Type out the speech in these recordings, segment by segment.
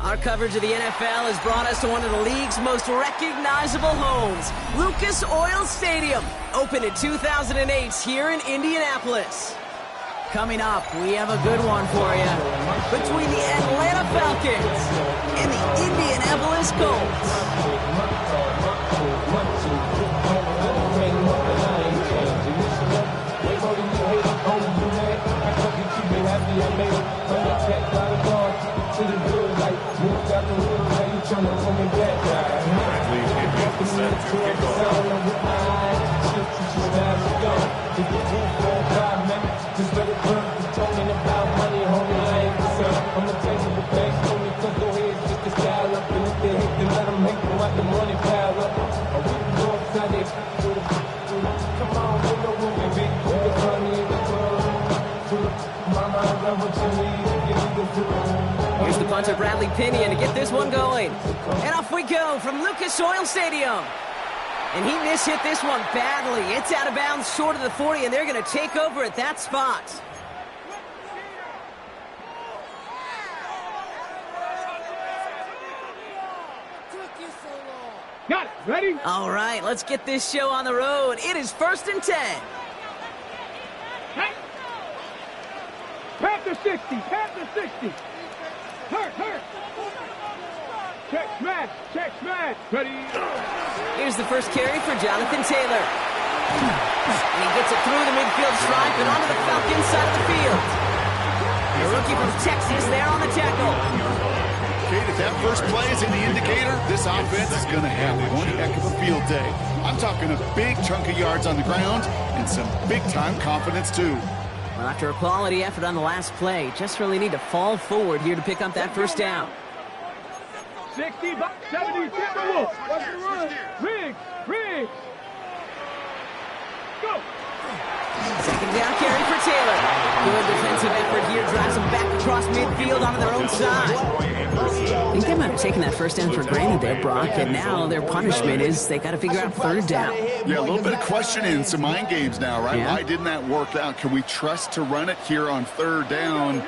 Our coverage of the NFL has brought us to one of the league's most recognizable homes, Lucas Oil Stadium, opened in 2008 here in Indianapolis. Coming up, we have a good one for you. Between the Atlanta Falcons and the Indianapolis Colts. Here's the punter, Bradley Pinion, to get this one going. And off we go from Lucas Oil Stadium. And he mishit this one badly. It's out of bounds short of the 40, and they're going to take over at that spot. Got it. Ready? All right, let's get this show on the road. It is 1st and 10. Hey. Panther 60. Panther 60. Hurt. Check smash. Ready? Here's the first carry for Jonathan Taylor. And he gets it through the midfield stripe and onto the Falcons side of the field. The rookie from Texas there on the tackle. Kate, if that first play is in the indicator, this offense is going to have one heck of a field day. I'm talking a big chunk of yards on the ground and some big-time confidence, too. Well, after a quality effort on the last play, just really need to fall forward here to pick up that first down. 60, 70, Timberwolves. What's the run? Riggs. Go. Second down carry for Taylor. Good defensive effort here, drives them back across midfield onto their own side. I think they might have taken that first down for granted there, Brock, and now their punishment is they got to figure out 3rd down. Yeah, a little bit of questioning, some mind games now, right? Yeah. Why didn't that work out? Can we trust to run it here on 3rd down?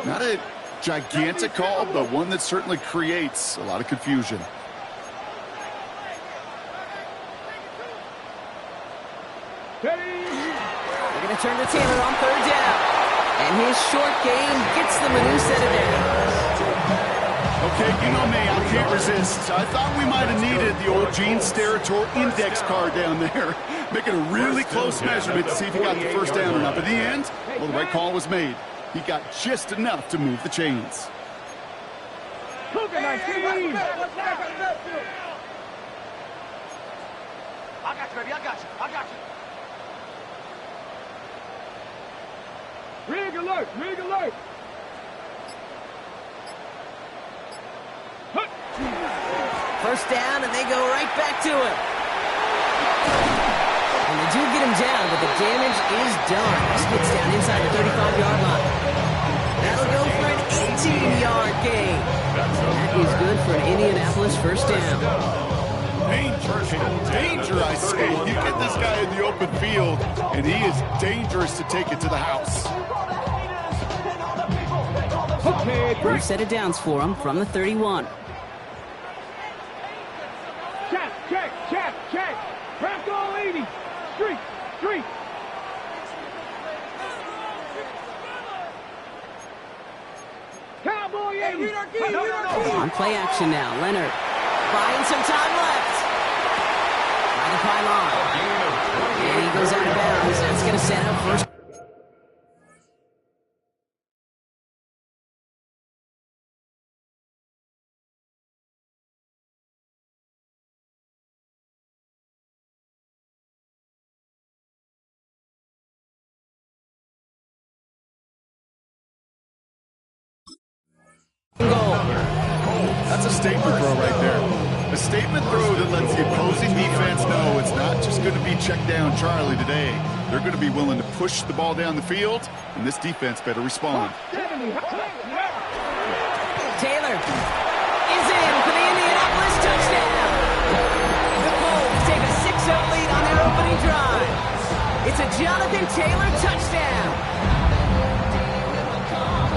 Not a gigantic call, but one that certainly creates a lot of confusion. They're going to turn to Taylor on 3rd down. And his short game gets them a new set of downs. Okay, you know me, I can't resist. I thought we might have needed the old Gene Steratore index card down there. Making a really close measurement to see if he got the first down or not. But in the end, well, the right call was made. He got just enough to move the chains. Cougar 19. I got you. Rig alert. First down, and they go right back to him. And they do get him down, but the damage is done. This gets down inside the 35-yard line. That'll go for an 18-yard gain. That is good for an Indianapolis first down. Danger, I say. You get this guy in the open field, and he is dangerous to take it to the house. Okay, First set of downs for him from the 31. Check. Crack all 80. Street. Cowboy 80. On play action now. Leonard buying some time left. By the pylon. And he goes out of bounds. That's going to set up first. That's a statement throw right there. A statement throw that lets the opposing defense know it's not just going to be check down Charlie today. They're going to be willing to push the ball down the field, and this defense better respond. Taylor is in for the Indianapolis touchdown. The Colts take a 6-0 lead on their opening drive. It's a Jonathan Taylor touchdown.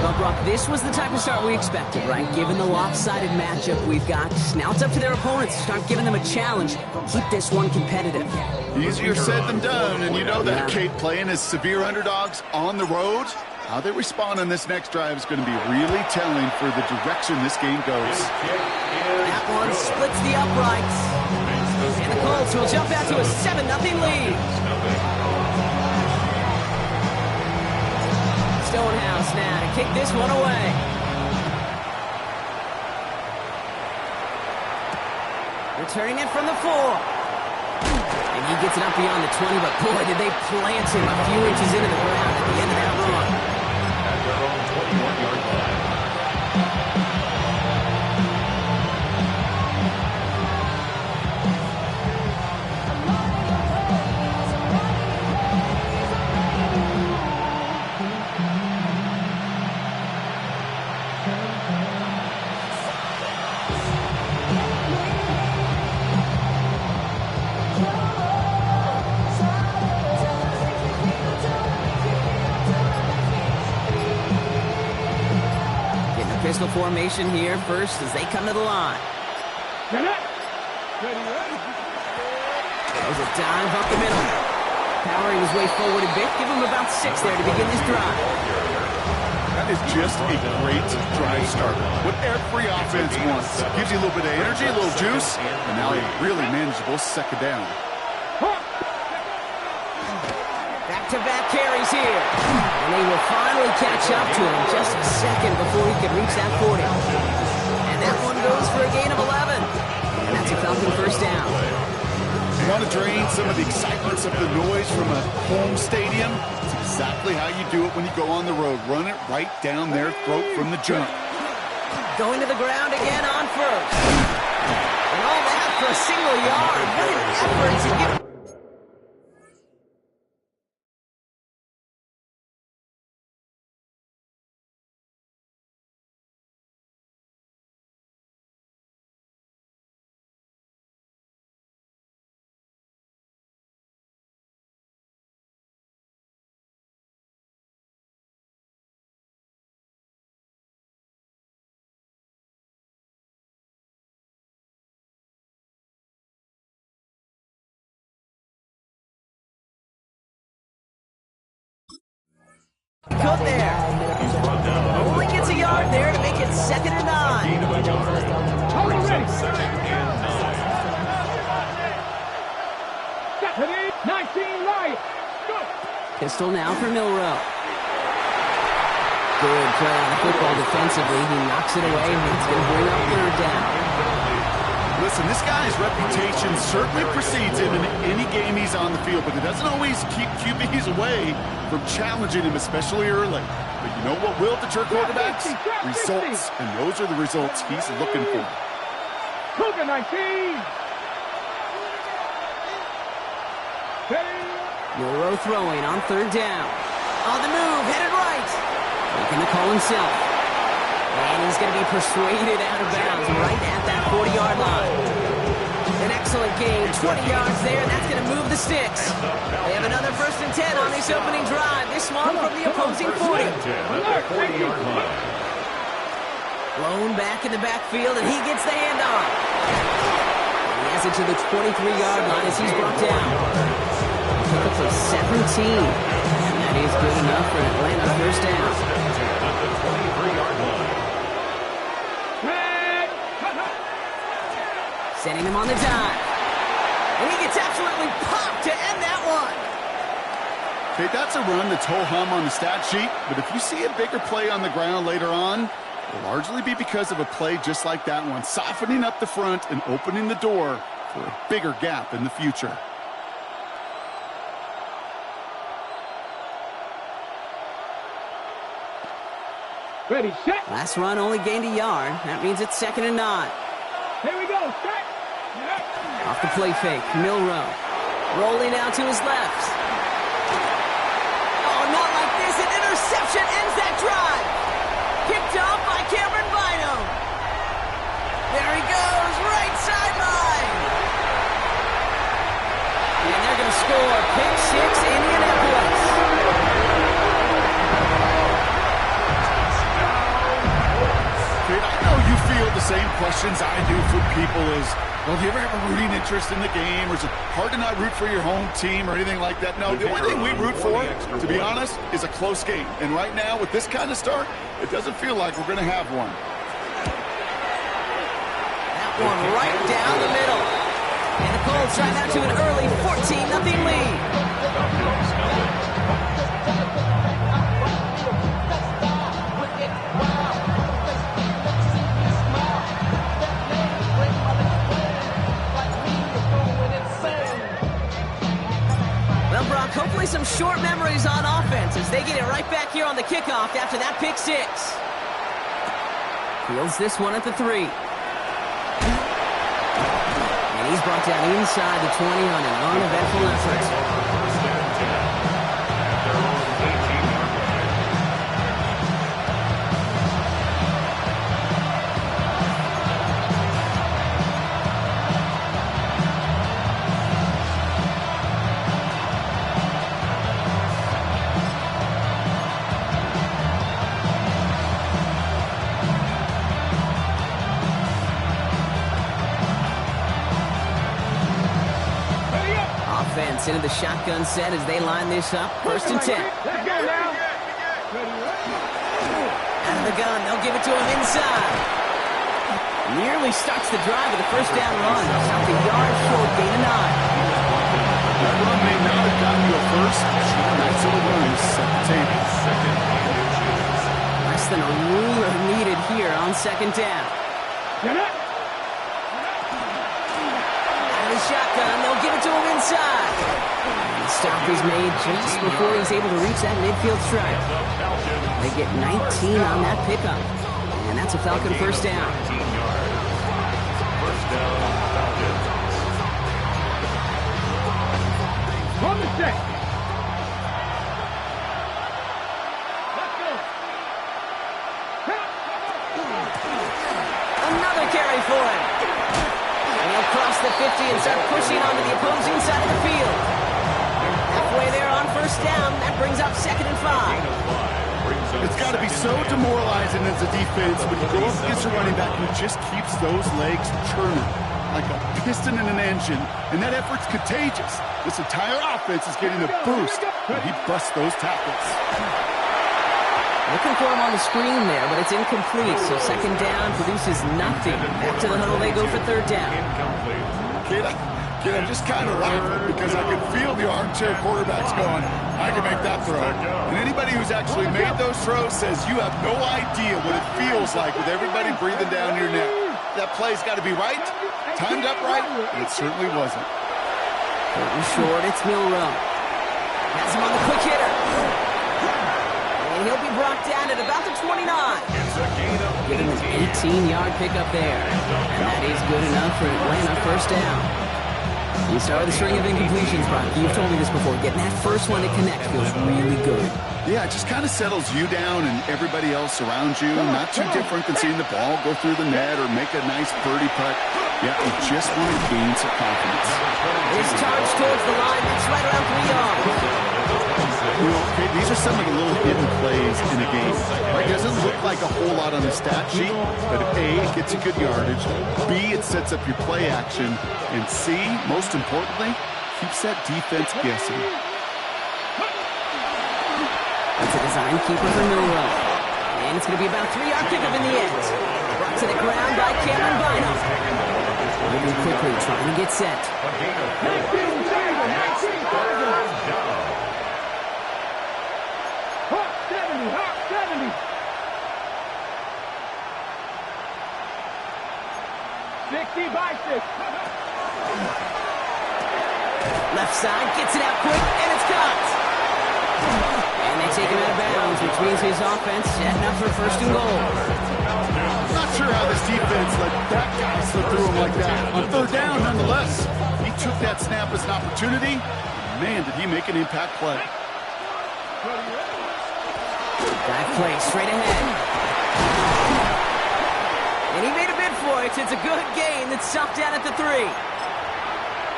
The Brock, this was the type of start we expected, right? Given the lopsided matchup we've got, now it's up to their opponents to start giving them a challenge. Keep this one competitive. Easier said than done, and you know that, Kate, playing as severe underdogs on the road. How they respond on this next drive is going to be really telling for the direction this game goes. That one splits the uprights. And the Colts will jump out to a 7-0 lead. Stonehouse now to kick this one away. Returning it from the 4. And he gets it up beyond the 20, but boy, did they plant him a few inches into the ground at the end of that run. At their own 21-yard line. Pistol formation here first as they come to the line. There's a dive up the middle. Powering his way forward a bit. Give him about 6 there to begin this drive. That is just a great drive starter. What every offense wants. Gives you a little bit of energy, a little juice, and now a really manageable second down. Back-to-back carries here. And they will finally catch up to him just a second before he can reach that 40. And that one goes for a gain of 11. And that's a Falcon first down. You want to drain some of the excitement, some of the noise from a home stadium? It's exactly how you do it when you go on the road. Run it right down their throat from the jump. Going to the ground again on first. And all that for a single yard. What an effort to give. Cut there. Only gets a yard there to make it 2nd and 9. Gain of a yard. Brings up 2nd and 9. 19 right. Go. Pistol now for Milrow. Good play on the football defensively. He knocks it away, and it's going to bring up 3rd down. Listen, this guy's reputation certainly precedes him in any game he's on the field, but it doesn't always keep QBs away from challenging him, especially early. But you know what will deter quarterbacks? Results, and those are the results he's looking for. Cougar 19. Milrow throwing on 3rd down. On the move, headed right. Making the call himself. And he's going to be persuaded out of bounds right at that 40-yard line. An excellent gain, 20 yards there, and that's going to move the sticks. They have another 1st and 10 on this opening drive. This one from the opposing 40. Blown back in the backfield, and he gets the handoff. He has it to the 23-yard line as he's brought down. Pick up for 17. And that is good enough for an Atlanta first down. Sending him on the dive. And he gets absolutely popped to end that one. Okay, that's a run that's ho-hum on the stat sheet, but if you see a bigger play on the ground later on, it will largely be because of a play just like that one, softening up the front and opening the door for a bigger gap in the future. Ready, set. Last run only gained a yard. That means it's 2nd and 9. Here we go, set. Off the play fake, Milrow. Rolling out to his left. Oh, not like this. An interception ends that drive. Picked up by Cameron Bynum. There he goes, right sideline. And they're going to score. Pick 6, Indianapolis. field the same questions I do from people is, well, do you ever have a rooting interest in the game? Or is it hard to not root for your home team or anything like that? No, the only thing we root for, to be honest, is a close game. And right now, with this kind of start, it doesn't feel like we're going to have one. That one right down the middle. And the Colts drive out to an early 14-0 lead. Well, Brock, hopefully some short memories on offense as they get it right back here on the kickoff after that pick six. Fields this one at the 3. And he's brought down inside the 20 on an uneventful effort. Offense into the shotgun set as they line this up. 1st and 10. Let's go now. Out of the gun, they'll give it to him inside. Nearly starts the drive with a 1st down run. South a yard short, gain of 9. That run may not have gotten you a first. Nice little run to set the table. Less than a ruler needed here on 2nd down. Out of the shotgun, they'll give it to him inside. And the stop is made just before he's able to reach that midfield stripe. They get 19 on that pickup. And that's a Falcon 1st down. Run the check. Let's go. Another carry for him. And he'll cross the 50 and start pushing onto the opposing side of the field. Halfway there on 1st down. That brings up 2nd and 5. It's got to be so demoralizing as a defense when you go up against a running back who just keeps those legs churning like a piston in an engine, and that effort's contagious. This entire offense is getting a boost when he busts those tackles. Looking for him on the screen there, but it's incomplete, so 2nd down produces nothing. Back to the huddle they go for 3rd down. Kid, I'm just kind of laughing because I can feel the armchair quarterbacks going, I can make that throw. And anybody who's actually made those throws says you have no idea what it feels like with everybody breathing down your neck. That play's got to be right, timed up right, and it certainly wasn't. Curtain short, it's Milrow. Has him on the quick hitter. And he'll be brought down at about the 29. Getting an 18-yard pickup there. And that is good enough for Atlanta 1st down. You start with a string of incompletions, Brock. You've told me this before. Getting that first one to connect feels really good. Yeah, it just kind of settles you down and everybody else around you. Not too different than seeing the ball go through the net or make a nice birdie putt. Yeah, you just want to gain some confidence. His charge towards the line. It's right around 3 yards. You know, okay, these are some of the little hidden plays in a game. It doesn't look like a whole lot on the stat sheet, but A, it gets you good yardage. B, it sets up your play action. And C, most importantly, keeps that defense guessing. That's a design keeper for Milrow. And it's going to be about a 3-yard pickup in the end. Brought to the ground by Cameron Bynum. Moving quickly, trying to get set. Hot 70, hot 70. 60 by 6. Left side, gets it out quick, and it's caught. And they take him out of bounds, which means his offense setting up for 1st and goal. I'm not sure how this defense let that guy slip through him like that. On 3rd down, nonetheless, he took that snap as an opportunity. Man, did he make an impact play. That play straight ahead. And he made a bid for it. It's a good gain that's stopped down at the 3.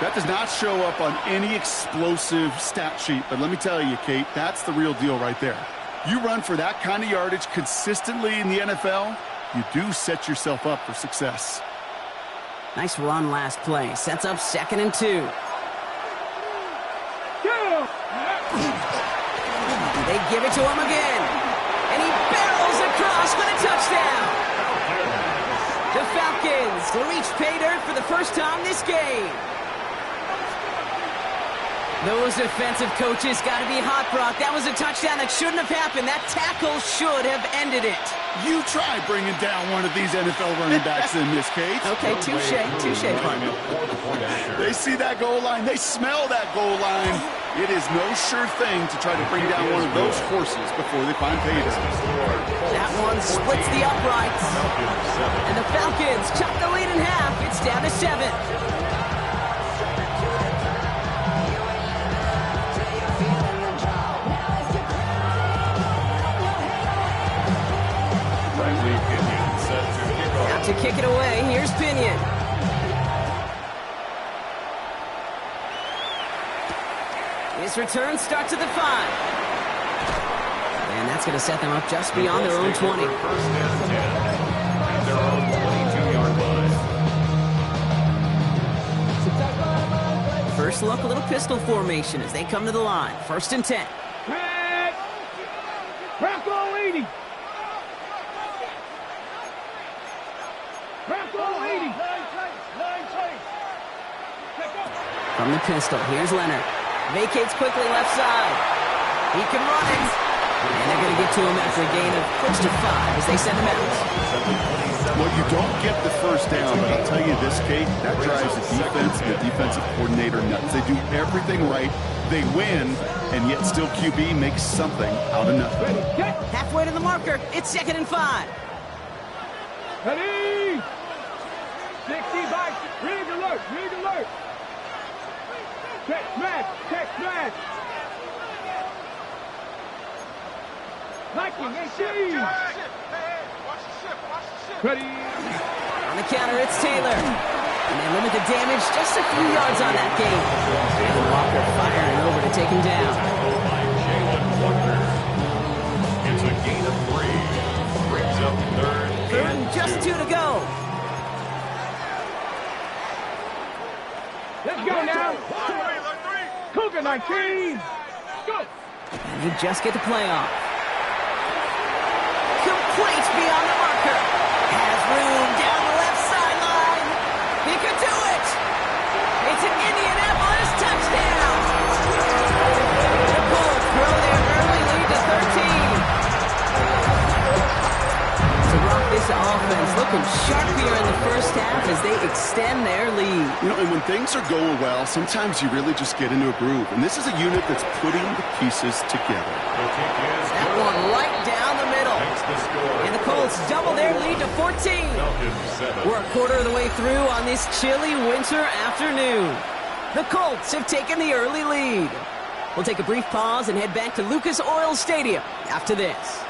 That does not show up on any explosive stat sheet, but let me tell you, Kate, that's the real deal right there. You run for that kind of yardage consistently in the NFL, you do set yourself up for success. Nice run last play. Sets up 2nd and 2. They give it to him again. And he barrels across for the touchdown. The Falcons will reach pay dirt for the first time this game. Those defensive coaches got to be hot, Brock. That was a touchdown that shouldn't have happened. That tackle should have ended it. You try bringing down one of these NFL running backs in this case. Okay, touche, partner. They see that goal line. They smell that goal line. It is no sure thing to try to bring down one of those horses before they find pay dirt. That one splits the uprights. And the Falcons chop the lead in half. It's down to 7. Out to kick it away, here's Pinion. His return starts at the 5. And that's going to set them up just beyond their own 20. First and 10 at their own 22-yard line. First look, a little pistol formation as they come to the line. 1st and 10. Bronco 80. Bronco 80. From the pistol, here's Leonard. Vacates quickly left side. He can run it. And they're going to get to him after a gain of close to 5 as they send him out. Well, you don't get the first down, but I'll tell you this, Kate, that drives the defense and the defensive coordinator nuts. They do everything right. They win, and yet still QB makes something out of nothing. Halfway to the marker. It's 2nd and 5. Ready? 60 back. Rig alert. Check smash. Viking, Ready? On the counter, it's Taylor. And they limit the damage just a few yards on that game. And Walker firing over to take him down. It's a gain of 3. Brings up 3rd and just 2 to go. Let's go now. Cougar 19. Go. And they just get the playoff. Complete beyond the marker. Has room down the left sideline. He could do it. It's an Indianapolis touchdown. The Colts grow their early lead to 13. To rock this offense, looking sharp here in the first half as they extend their lead. You know, and when things are going well, sometimes you really just get into a groove. And this is a unit that's putting the pieces together. That one right down the middle. And the Colts double their lead to 14. We're a quarter of the way through on this chilly winter afternoon. The Colts have taken the early lead. We'll take a brief pause and head back to Lucas Oil Stadium after this.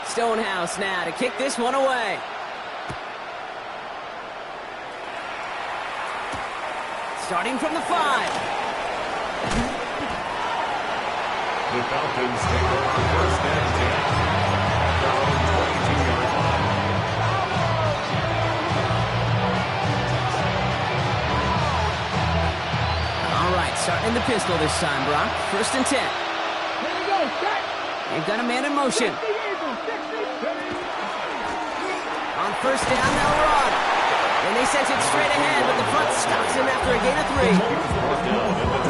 Stonehouse now to kick this one away. Starting from the 5. The Falcons take over 1st and 10 at their own 22-yard line. All right, starting the pistol this time, Brock. 1st and 10. Here we go. Check. They've got a man in motion. On 1st down, they'll run. And they sent it straight ahead, but the front stops him after a gain of 3.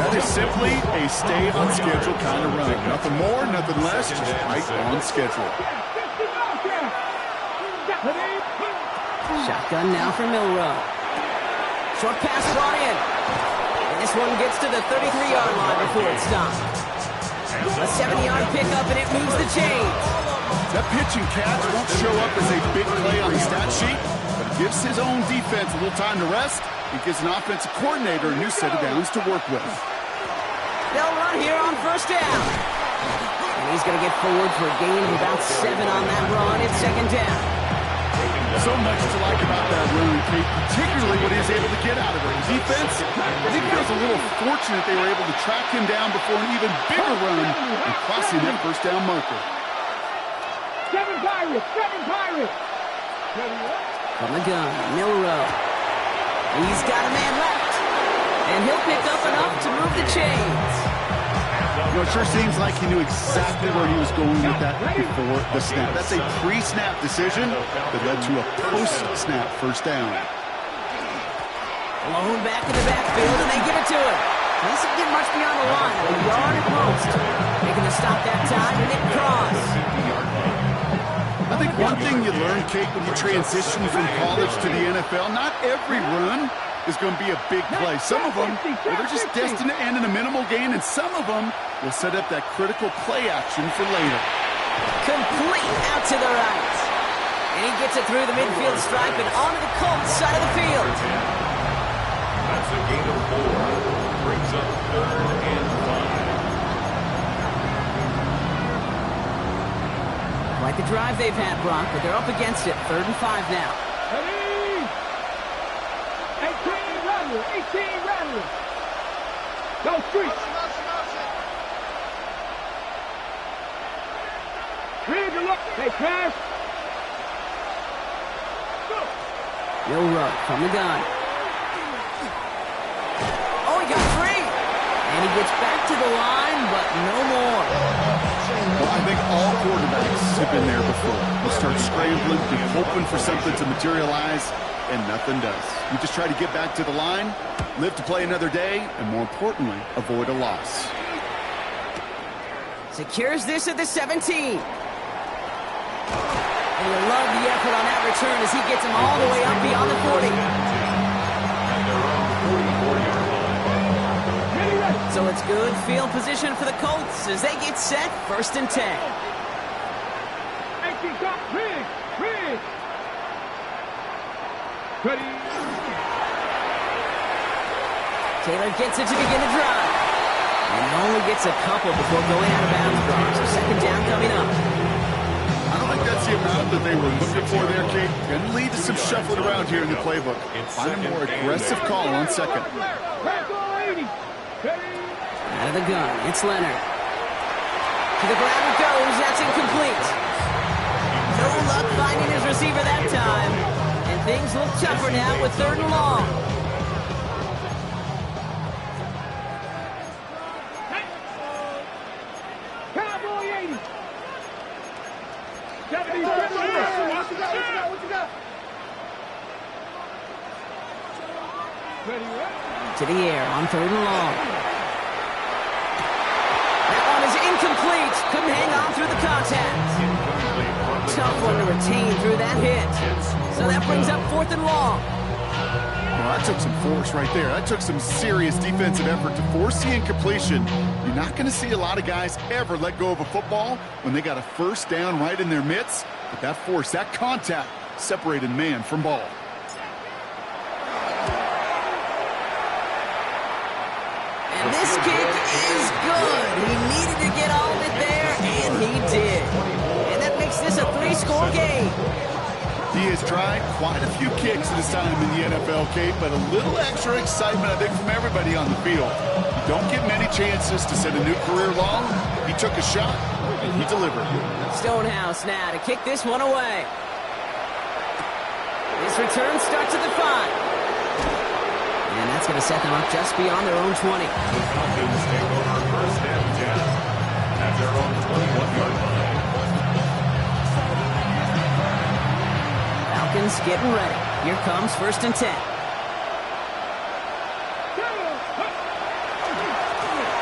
That is simply a stay-on-schedule kind of run. Nothing more, nothing less, just right on schedule. Shotgun now for Milrow. Short pass brought in. And this one gets to the 33-yard line before it stops. A 70-yard pickup, and it moves the chains. That pitch and catch won't show up as a big play on the stat sheet, but it gives his own defense a little time to rest. It gives an offensive coordinator a new set of downs to work with. They'll run here on 1st down. And he's going to get forward for a gain of about 7 on that run. It's 2nd down. So much to like about that run, Kate, particularly what he was able to get out of it. Defense, I think it was a little fortunate they were able to track him down before an even bigger run and crossing that 1st down marker. 7-5. From the gun, Milrow. He's got a man left. And he'll pick up enough to move the chains. You know, it sure seems like he knew exactly where he was going with that before the snap. That's a pre-snap decision that led to a post-snap first down. Blown back in the backfield, and they give it to him. He doesn't get much beyond the line, a yard at most. Making the stop that time, Nick Cross. I think one thing you learn, Kate, when you transition from college to the NFL, not every run is going to be a big play. Some of them, well, they're just destined to end in a minimal gain, and some of them will set up that critical play action for later. Complete out to the right. And he gets it through the midfield stripe and onto the Colts side of the field. That's a gain of 4. Brings up 3rd and 5. Quite the drive they've had, Brock, but they're up against it. 3rd and 5 now. 18 Rattler. Go street. Trigger, look. Hey, crash. Milrow from the gun. Oh, he got free. And he gets back to the line, but no more. Well, I think all quarterbacks have been there before. You start scrambling, you're hoping for something to materialize, and nothing does. You just try to get back to the line, live to play another day, and more importantly, avoid a loss. Secures this at the 17. And you love the effort on that return as he gets him all the way up beyond the 40. So it's good field position for the Colts as they get set 1st and 10. Taylor gets it to begin the drive. And only gets a couple before going out of bounds. So 2nd down coming up. I don't think that's the amount that they were looking for there, Kate. Can lead to some shuffling around here in the playbook. Find a more aggressive call on 2nd. Out of the gun, it's Leonard. To the ground it goes, that's incomplete. No luck finding his receiver that time. And things look tougher now with 3rd and long. Cowboy 80. 70. What you got? To the air on 3rd and long. That one is incomplete. Couldn't hang on through the contact. Tough one to retain through that hit. So that brings up 4th and long. Well, that took some force right there. That took some serious defensive effort to force the incompletion. You're not going to see a lot of guys ever let go of a football when they got a 1st down right in their midst. But that force, that contact, separated man from ball. And this kick is good. He needed to get all of it there, and he did. And that makes this a 3-score game. He has tried quite a few kicks in his time in the NFL, Kate, but a little extra excitement, I think, from everybody on the field. You don't get many chances to set a new career long. He took a shot, and he delivered. Stonehouse now to kick this one away. This return starts at the 5. And that's going to set them up just beyond their own 20. The Falcons take over 1st and 10 at their own 21-yard line. Falcons getting ready. Here comes 1st and 10.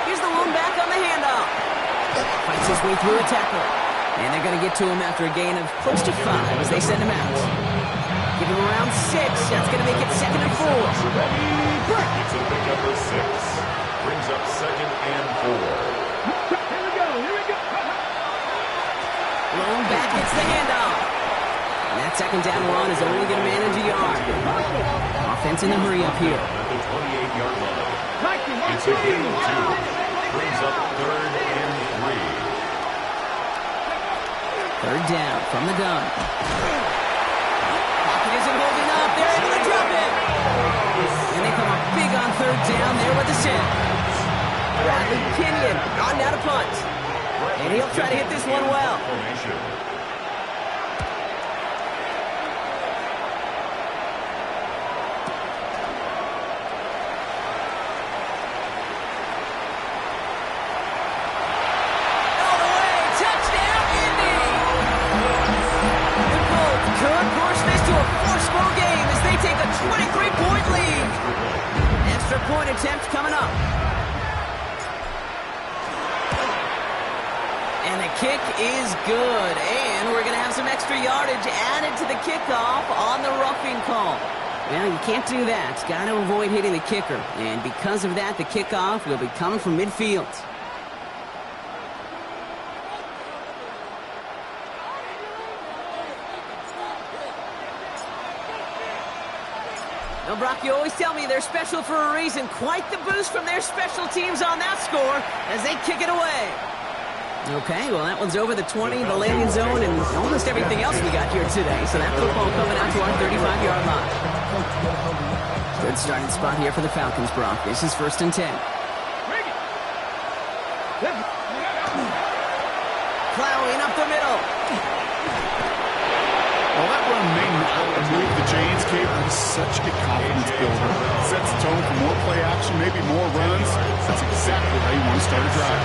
Here's the lone back on the handoff. Fights his way through a tackle. And they're going to get to him after a gain of close to 5 as they send him out. Give him around 6. That's going to make it 2nd and 4. It's a big number 6. Brings up 2nd and 4. Here we go. Lone back gets the handoff. And that 2nd down run is only going to manage a yard. Offense in the hurry up here. At the 28-yard line. It's a gain of 2. Brings up 3rd and 3. 3rd down from the gun. Pocket isn't holding up. They're able to drop it. And they come up big on 3rd down there with the sack. Bradley Kenyon on now to punt. And he'll try to hit this one well. extra-point attempt coming up. And the kick is good. And we're going to have some extra yardage added to the kickoff on the roughing call. Well, you can't do that. Got to avoid hitting the kicker. And because of that, the kickoff will be coming from midfield. Now, Brock, you always tell me they're special for a reason. Quite the boost from their special teams on that score as they kick it away. Okay, well, that one's over the 20, the landing zone, and almost everything else we got here today. So that football coming out to our 35-yard line. Good starting spot here for the Falcons, Brock. This is 1st and 10. Plowing up the middle. Well, that run may not remove the chains, Kate, but it's such a confidence builder. Sets the tone for more play action, maybe more runs. That's exactly how you want to start a drive.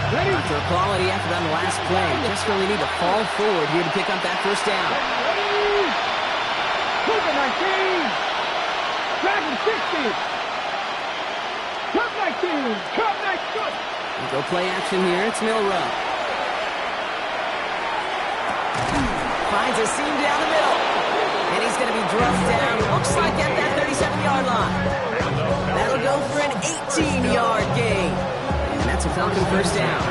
After a quality effort on the last play, just really need to fall forward here to pick up that first down. Cougar 19. Dragon 60. Cup 19. Cup 19. Go play action here. It's Milrow. Finds a seam down the middle. And he's going to be drugged down. Looks like at that 37-yard line. That'll go for an 18-yard gain. And that's a Falcon first down.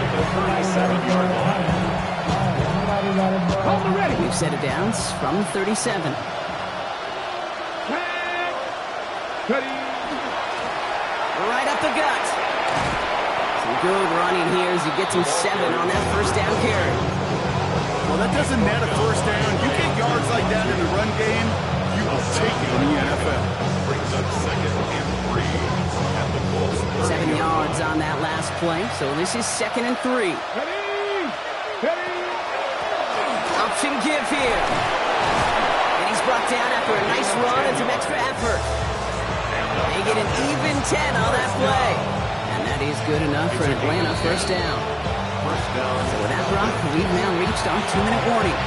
We've set it down from 37. Right up the gut. Some good running here as he gets him 7 on that first down carry. Well, that doesn't net a first down. You get yards like that in the run game, you will take it in the NFL. Brings up 2nd and 3 at the Colts. 7 yards on that last play, so this is 2nd and 3. Option give here. And he's brought down after a nice run and some extra effort. They get an even 10 on that play. And that is good enough for an Atlanta first down. So with that, Brock, we've now reached our 2-minute warning.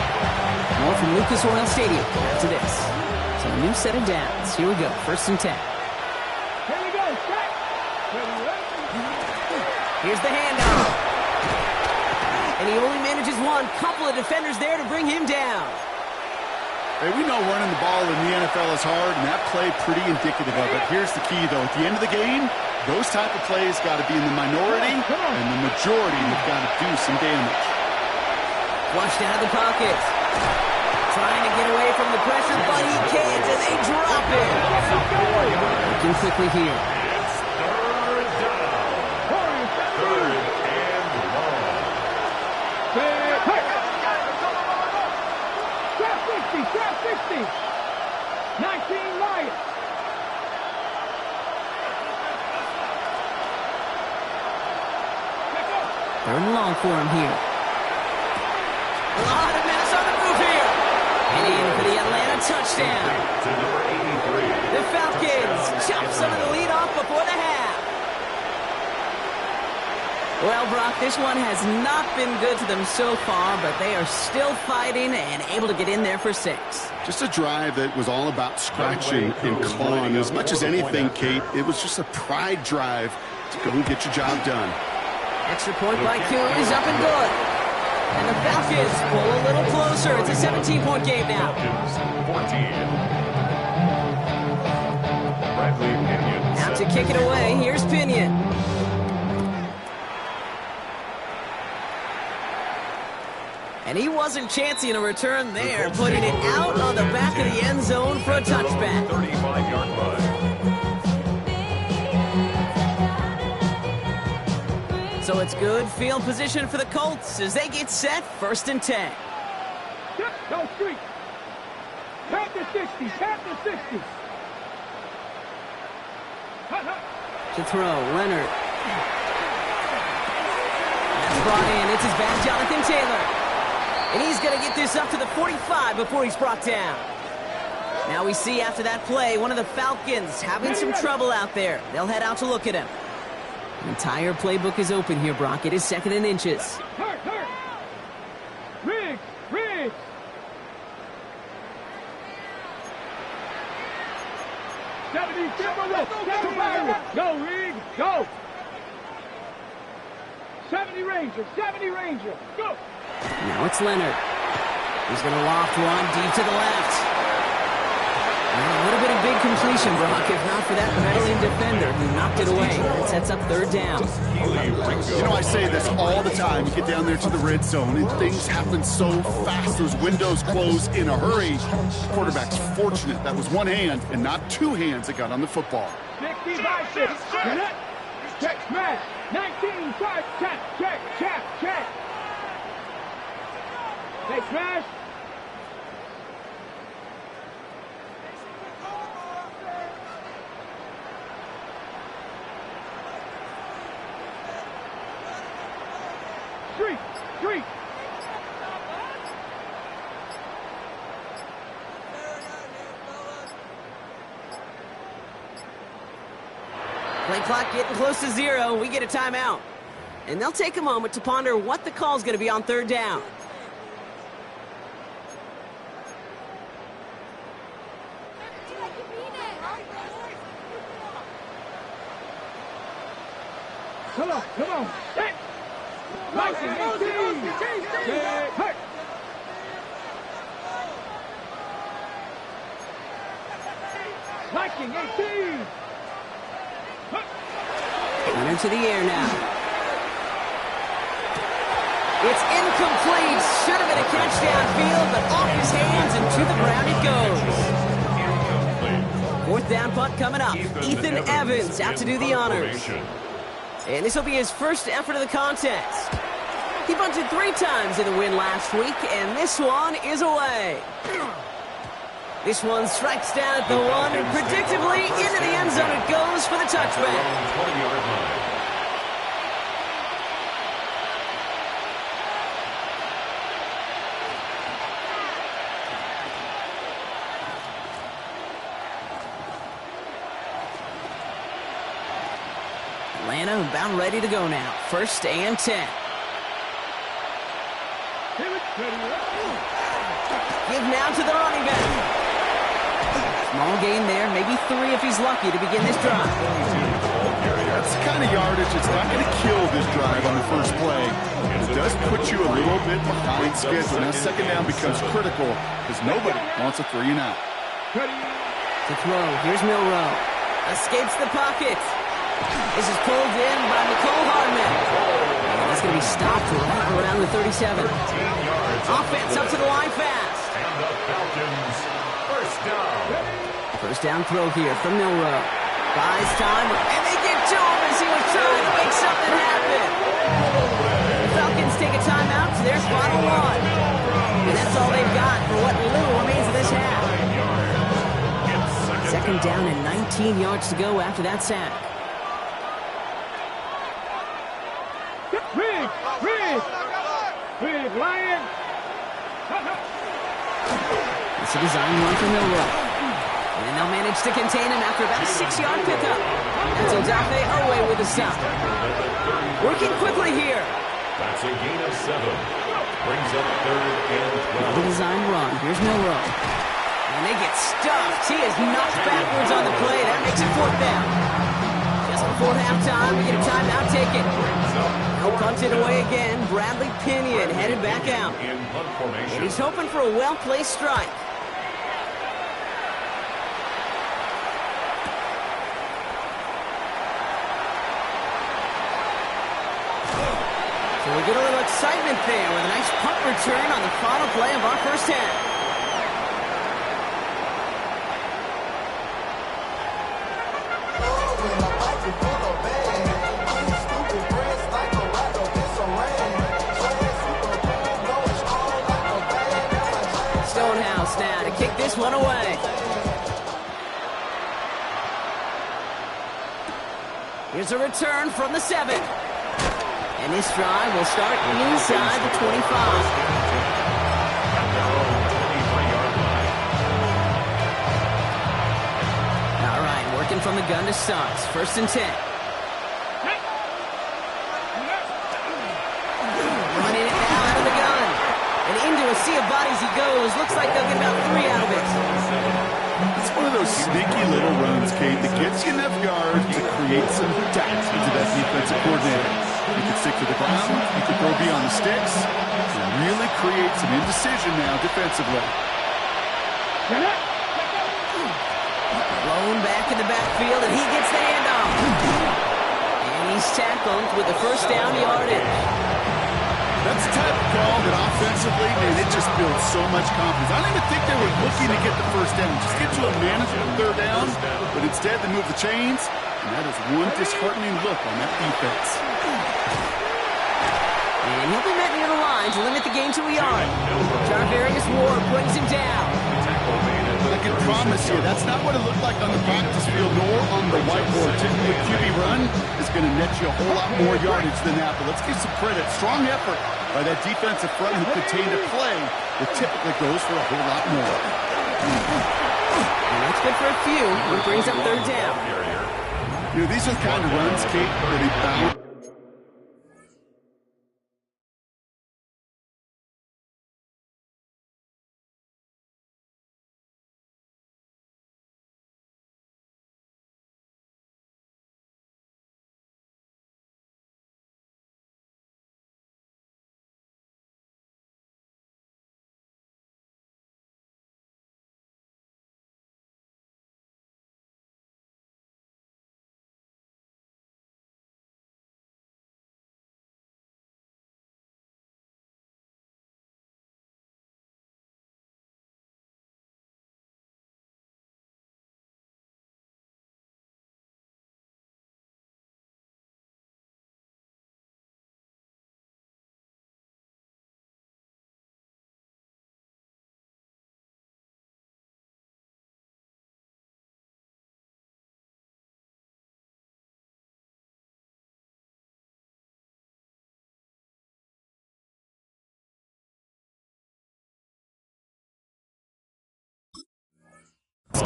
More from Lucas Oil Stadium after this. So a new set of downs. Here we go, 1st and 10. Here we go. Here's the handoff. And he only manages one. Couple of defenders there to bring him down. Hey, we know running the ball in the NFL is hard, and that play pretty indicative of it. Here's the key, though. At the end of the game, those type of plays got to be in the minority, and the majority have got to do some damage. Flushed out of the pocket. Trying to get away from the pressure, but he can't, and they drop it. Looking quickly here. It's 3rd down. 3rd and long. Trap 60. 19 Lions. Third and long for him here. A lot of minutes on the move here. And in for the Atlanta touchdown. To number 83. The Falcons chop some of the lead off before the half. Well, Brock, this one has not been good to them so far, but they are still fighting and able to get in there for 6. Just a drive that was all about scratching and clawing. As much as anything, Kate, it was just a pride drive to go and get your job done. Extra point by Kuhn is up and good. And the Falcons pull a little closer. It's a 17-point game now. 14. Bradley Pinion. Out to kick it away. Here's Pinion. And he wasn't chancing a return there, putting it out on the back of the end zone for a touchback. 35-yard run. So it's good field position for the Colts as they get set, 1st and 10. Go street. Tap the 60. To throw, Leonard. That's brought in. It's his back, Jonathan Taylor. And he's going to get this up to the 45 before he's brought down. Now we see after that play, one of the Falcons having some trouble out there. They'll head out to look at him. The entire playbook is open here, Brock. It is 2nd and inches. Hurt. Riggs. 70, go, Reed, go. 70 Ranger, go. Now it's Leonard. He's going to loft one deep to the left. A little bit of big completion, Brock, if not for that meddling defender who knocked it away. That sets up third down. You know, I say this all the time. You get down there to the red zone, and things happen so fast. Those windows close in a hurry. Quarterback's fortunate that was one hand and not two hands that got on the football. 65-6. Check, smash. 19, 5, check. Hey, smash. Street. Play clock getting close to 0. We get a timeout. And they'll take a moment to ponder what the call's going to be on third down. Come on. Hey. Lightning 18. Hey. Lightning 18. Leonard to the air now. It's incomplete. Should have been a catch downfield, but off his hands and to the ground it goes. Fourth down punt coming up. Ethan Evans out to do the honors. And this will be his first effort of the contest. He punted 3 times in the win last week, and this one is away. This one strikes down at the 1, and predictably into the end zone it goes for the touchback. Atlanta about ready to go now. 1st and 10. Give now to the running back. Small gain there, maybe 3 if he's lucky to begin this drive. That's the kind of yardage that's not going to kill this drive on the first play. It does put you a little bit behind schedule. Now second down becomes critical because nobody wants a 3 and out. To throw, here's Milrow. Escapes the pocket. This is pulled in by Nicole Hardman. And he's going to be stopped right around the 37. Offense up to the line fast. And the Falcons, first down. First down throw here from Milrow. Buys time, and they get to him as he was trying to make something happen. The Falcons take a timeout to their final 1. And that's all they've got for what little remains of this half. Second down and 19 yards to go after that sack. Big Lion. It's a design run for Milrow. And they'll manage to contain him after about a 6-yard pickup. That's Odafe Owe with a stop. Working quickly here. That's a gain of 7. Brings up 3rd and 12. The design run. Here's Milrow. And they get stuffed. He is knocked backwards on the play. That makes it 4th down. Just before halftime, we get a timeout taken. He'll punt it away again. Bradley Pinion headed back out. And he's hoping for a well-placed strike. So we get a little excitement there with a nice punt return on the final play of our first half. Now to kick this one away. Here's a return from the 7. And this drive will start inside the 25. All right, working from the gun to start. 1st and 10. Running it now out of the gun. And into a sea of bodies he goes. Looks like they'll get about 3 out of it. It's one of those sneaky little runs Kate, that gets you enough yards to create some doubt into that defensive coordinator. You can stick to the ground, you can throw beyond the sticks, and really create some indecision now defensively. Blown back in the backfield, and he gets the handoff. And he's tackled with the first down yardage. That's the type of call that offensively, man, it just builds so much confidence. I don't even think they were looking to get the first down. Just get to a manageable third down, but instead they move the chains, and that is one disheartening look on that defense. And he'll be met near the line to limit the gain to a yard. Jarvarius Ward brings him down. I can promise you, that's not what it looked like on the practice field nor on the whiteboard. Typically, QB run is going to net you a whole lot more yardage than that. But let's give some credit. Strong effort by that defensive front who contained a play that typically goes for a whole lot more. And that's good for a few. It brings up third down. You know, these are the kind of runs, Kate, where they bounce.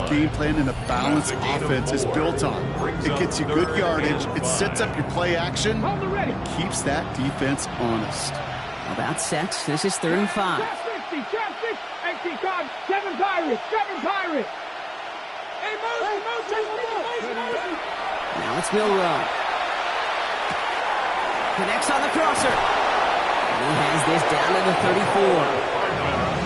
Game plan and a balanced offense is built on. It gets you good yardage, it sets up your play action, it keeps that defense honest. About set. This is 3rd and 5. Trap 60, card, 7 Pirates. Hey, Moses. Now it's Milrow. Connects on the crosser. And he has this down to the 34.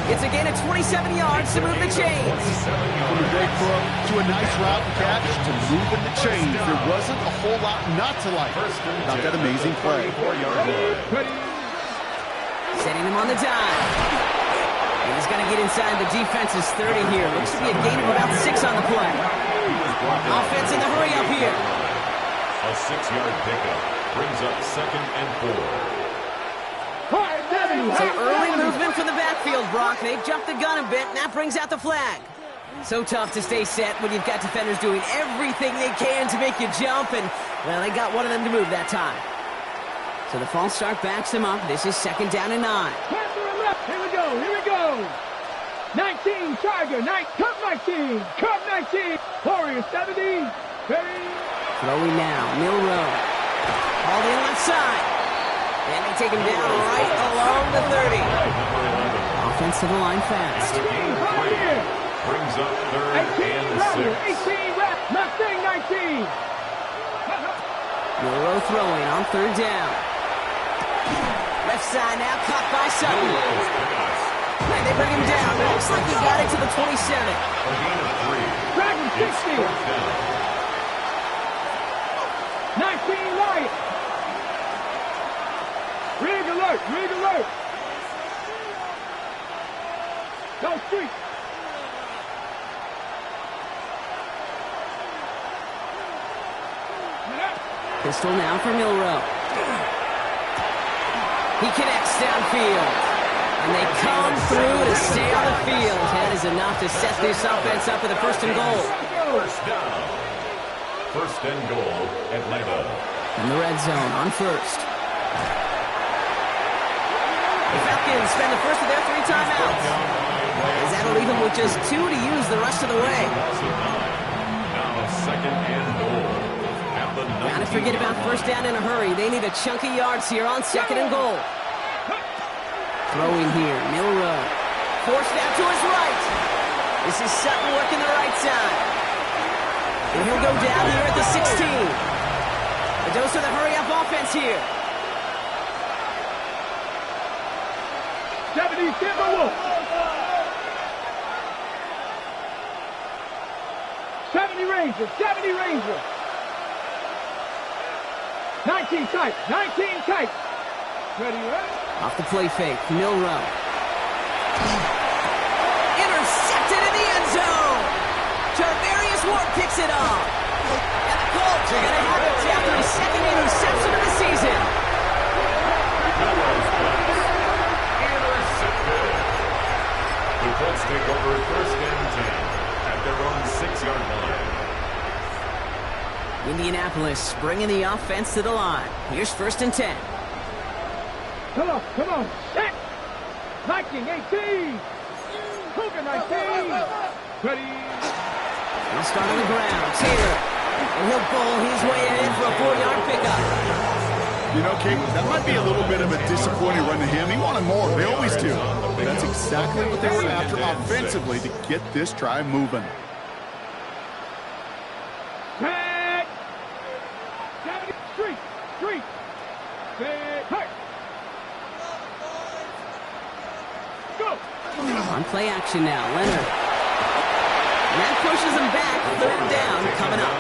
It's a gain of 27 yards to move the chains. From a big throw to a nice route and catch to moving the chains. There wasn't a whole lot not to like about that amazing play. Setting him on the dime. And he's going to get inside the defense's 30 here. Looks to be a gain of about 6 on the play. Offense in the hurry up here. A 6-yard pickup brings up 2nd and 4. So early movement from the backfield, Brock. They've jumped the gun a bit, and that brings out the flag. So tough to stay set when you've got defenders doing everything they can to make you jump, and, well, they got one of them to move that time. So the false start backs him up. This is 2nd down and 9. Here we go. 19, Tiger, Cub 19, Warrior 70, ready. Throwing now, Milrow. All the left side. And they take him down right along the 30. Offense to the line fast. Brings up 3rd and 6. 18, Mustang 19. Milrow throwing on 3rd down. Left side now, caught by Sutton. And they bring him down. Looks like he got it to the 27. A gain of 3. Dragon 60. 19, Wyatt. Rig alert. Go street. Pistol now for Milrow. He connects downfield. And they come through to stay on the field. That is enough to set this offense up with a 1st and goal. First down. 1st and goal, Atlanta. In the red zone on 1st. The Falcons spend the first of their 3 timeouts. As that'll leave them with just 2 to use the rest of the way. Now 2nd and goal. Gotta forget about 1st down in a hurry. They need a chunky yards here on 2nd and goal. Throwing here, Milrow. Forced out to his right. This is Sutton working the right side. And he'll go down here at the 16. A dose of the hurry-up offense here. 70 Timberwolves. 70 Rangers. 70 Rangers. 19 tight. 19 tight. Ready, ready? Off the play fake. Milrow. Intercepted in the end zone. Tarvarius Ward picks it up. And the Colts are going to have it after his second interception of the season. The Colts take over first and 10 at their own 6-yard line. Indianapolis bringing the offense to the line. Here's first and 10. Come on, come on. Set. Viking 18. Cougar 19. Ready. He'll start on the ground. Taylor. And he'll bowl his way in for a 4-yard pickup. You know, Kate, that might be a little bit of a disappointing run to him. He wanted more. They always do. But that's exactly what they were after offensively to get this drive moving. Tag. 70 Street. Street. Hey. Go. On play action now. Leonard. And that pushes him back. Third down coming up.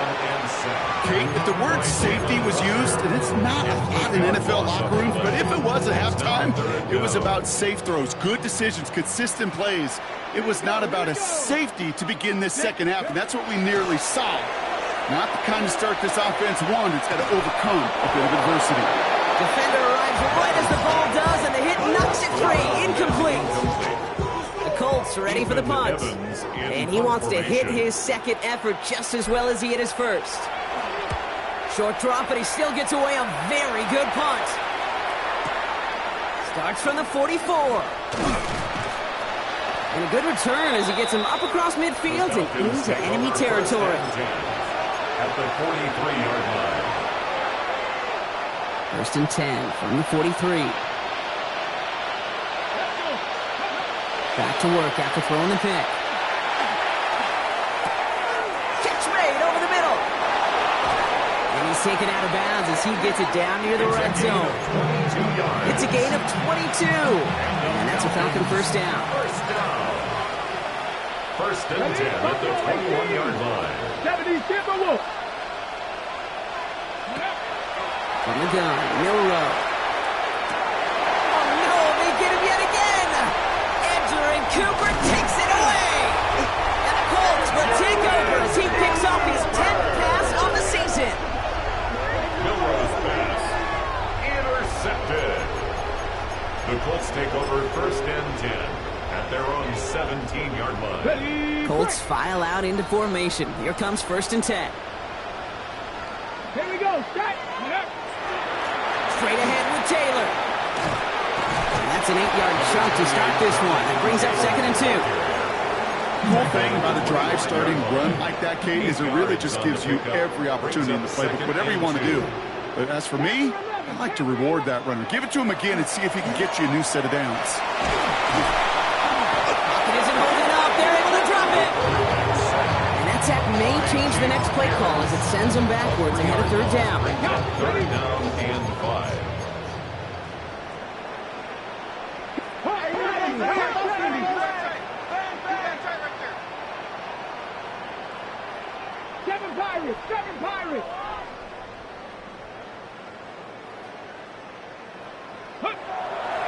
Kate, if the word safety was used, and it's not a lot in NFL locker rooms, but if it was at halftime, it was about safe throws, good decisions, consistent plays. It was not about a safety to begin this second half, and that's what we nearly saw. Not the kind of start this offense wanted. It's got to overcome a bit of adversity. Defender arrives right as the ball does, and the hit knocks it free. Incomplete. The Colts are ready for the punt. And he wants to hit his second effort just as well as he hit his first. Short drop, but he still gets away a very good punt. Starts from the 44. And a good return as he gets him up across midfield and into enemy territory. At the 43-yard line. First and 10 from the 43. Back to work after throwing the pick. Catch made over the middle. And he's taken out of bounds as he gets it down near the red zone. It's a gain of 22. And that's a Falcon first down. First and 10 at the 21-yard line. 70 Timberwolves. From the gun, Milrow. Oh no, they get him yet again. And Cooper takes it away. And the Colts will take over as he picks off his 10th pass on the season. Milrow's pass intercepted. The Colts take over first and 10 at their own 17-yard line. Ready. Colts file out into formation. Here comes first and 10. Here we go. Set. Straight ahead with Taylor. And that's an 8-yard chunk to start this one. That brings up second and 2. Cool thing about a drive starting run like that, Kate, is it really just gives you every opportunity in the playbook, whatever you want to do. But as for me, I like to reward that runner. Give it to him again and see if he can get you a new set of downs. Pocket isn't holding up. They're able to drop it. And that sack may change the next play call as it sends them backwards ahead of third down. Third down and 5. Seven Pirates.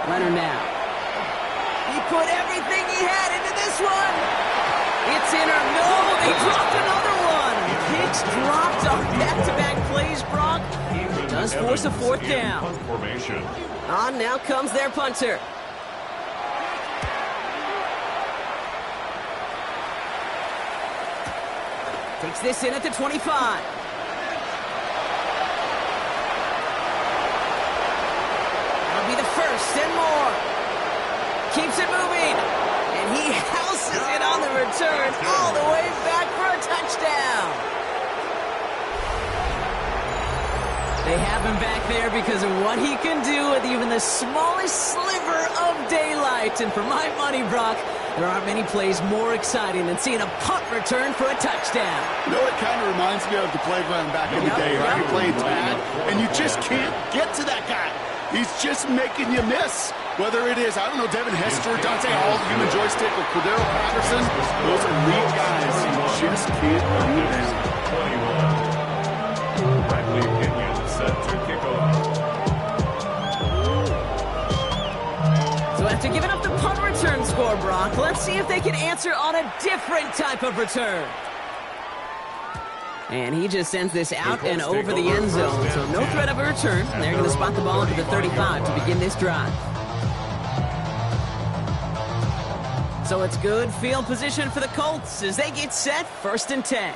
Leonard now. He put everything he had into this one. It's in or no. They dropped another one. Picks dropped on back-to-back plays, Brock. Does force a fourth down. Punt formation. On now comes their punter. Takes this in at the 25. That'll be the first and more. Keeps it moving. And he houses it on the return all the way back for a touchdown. They have him back there because of what he can do with even the smallest sliver of daylight. And for my money, Brock, There aren't many plays more exciting than seeing a punt return for a touchdown. You know, it kind of reminds me of the playground back in the day, right? You're playing tag, and you just can't get to that guy. He's just making you miss. Whether it is, I don't know, Devin Hester, Dante Hall, Human Joystick, or Cordero Patterson, those elite guys, you just can't bring it down. 21. Bradley Pinion set to kick off. So after giving up the punt return score, Brock, let's see if they can answer on a different type of return. And he just sends this out and over the end zone, so no threat of a return. They're going to spot the ball into the 35 to begin this drive. So it's good field position for the Colts as they get set, 1st and 10.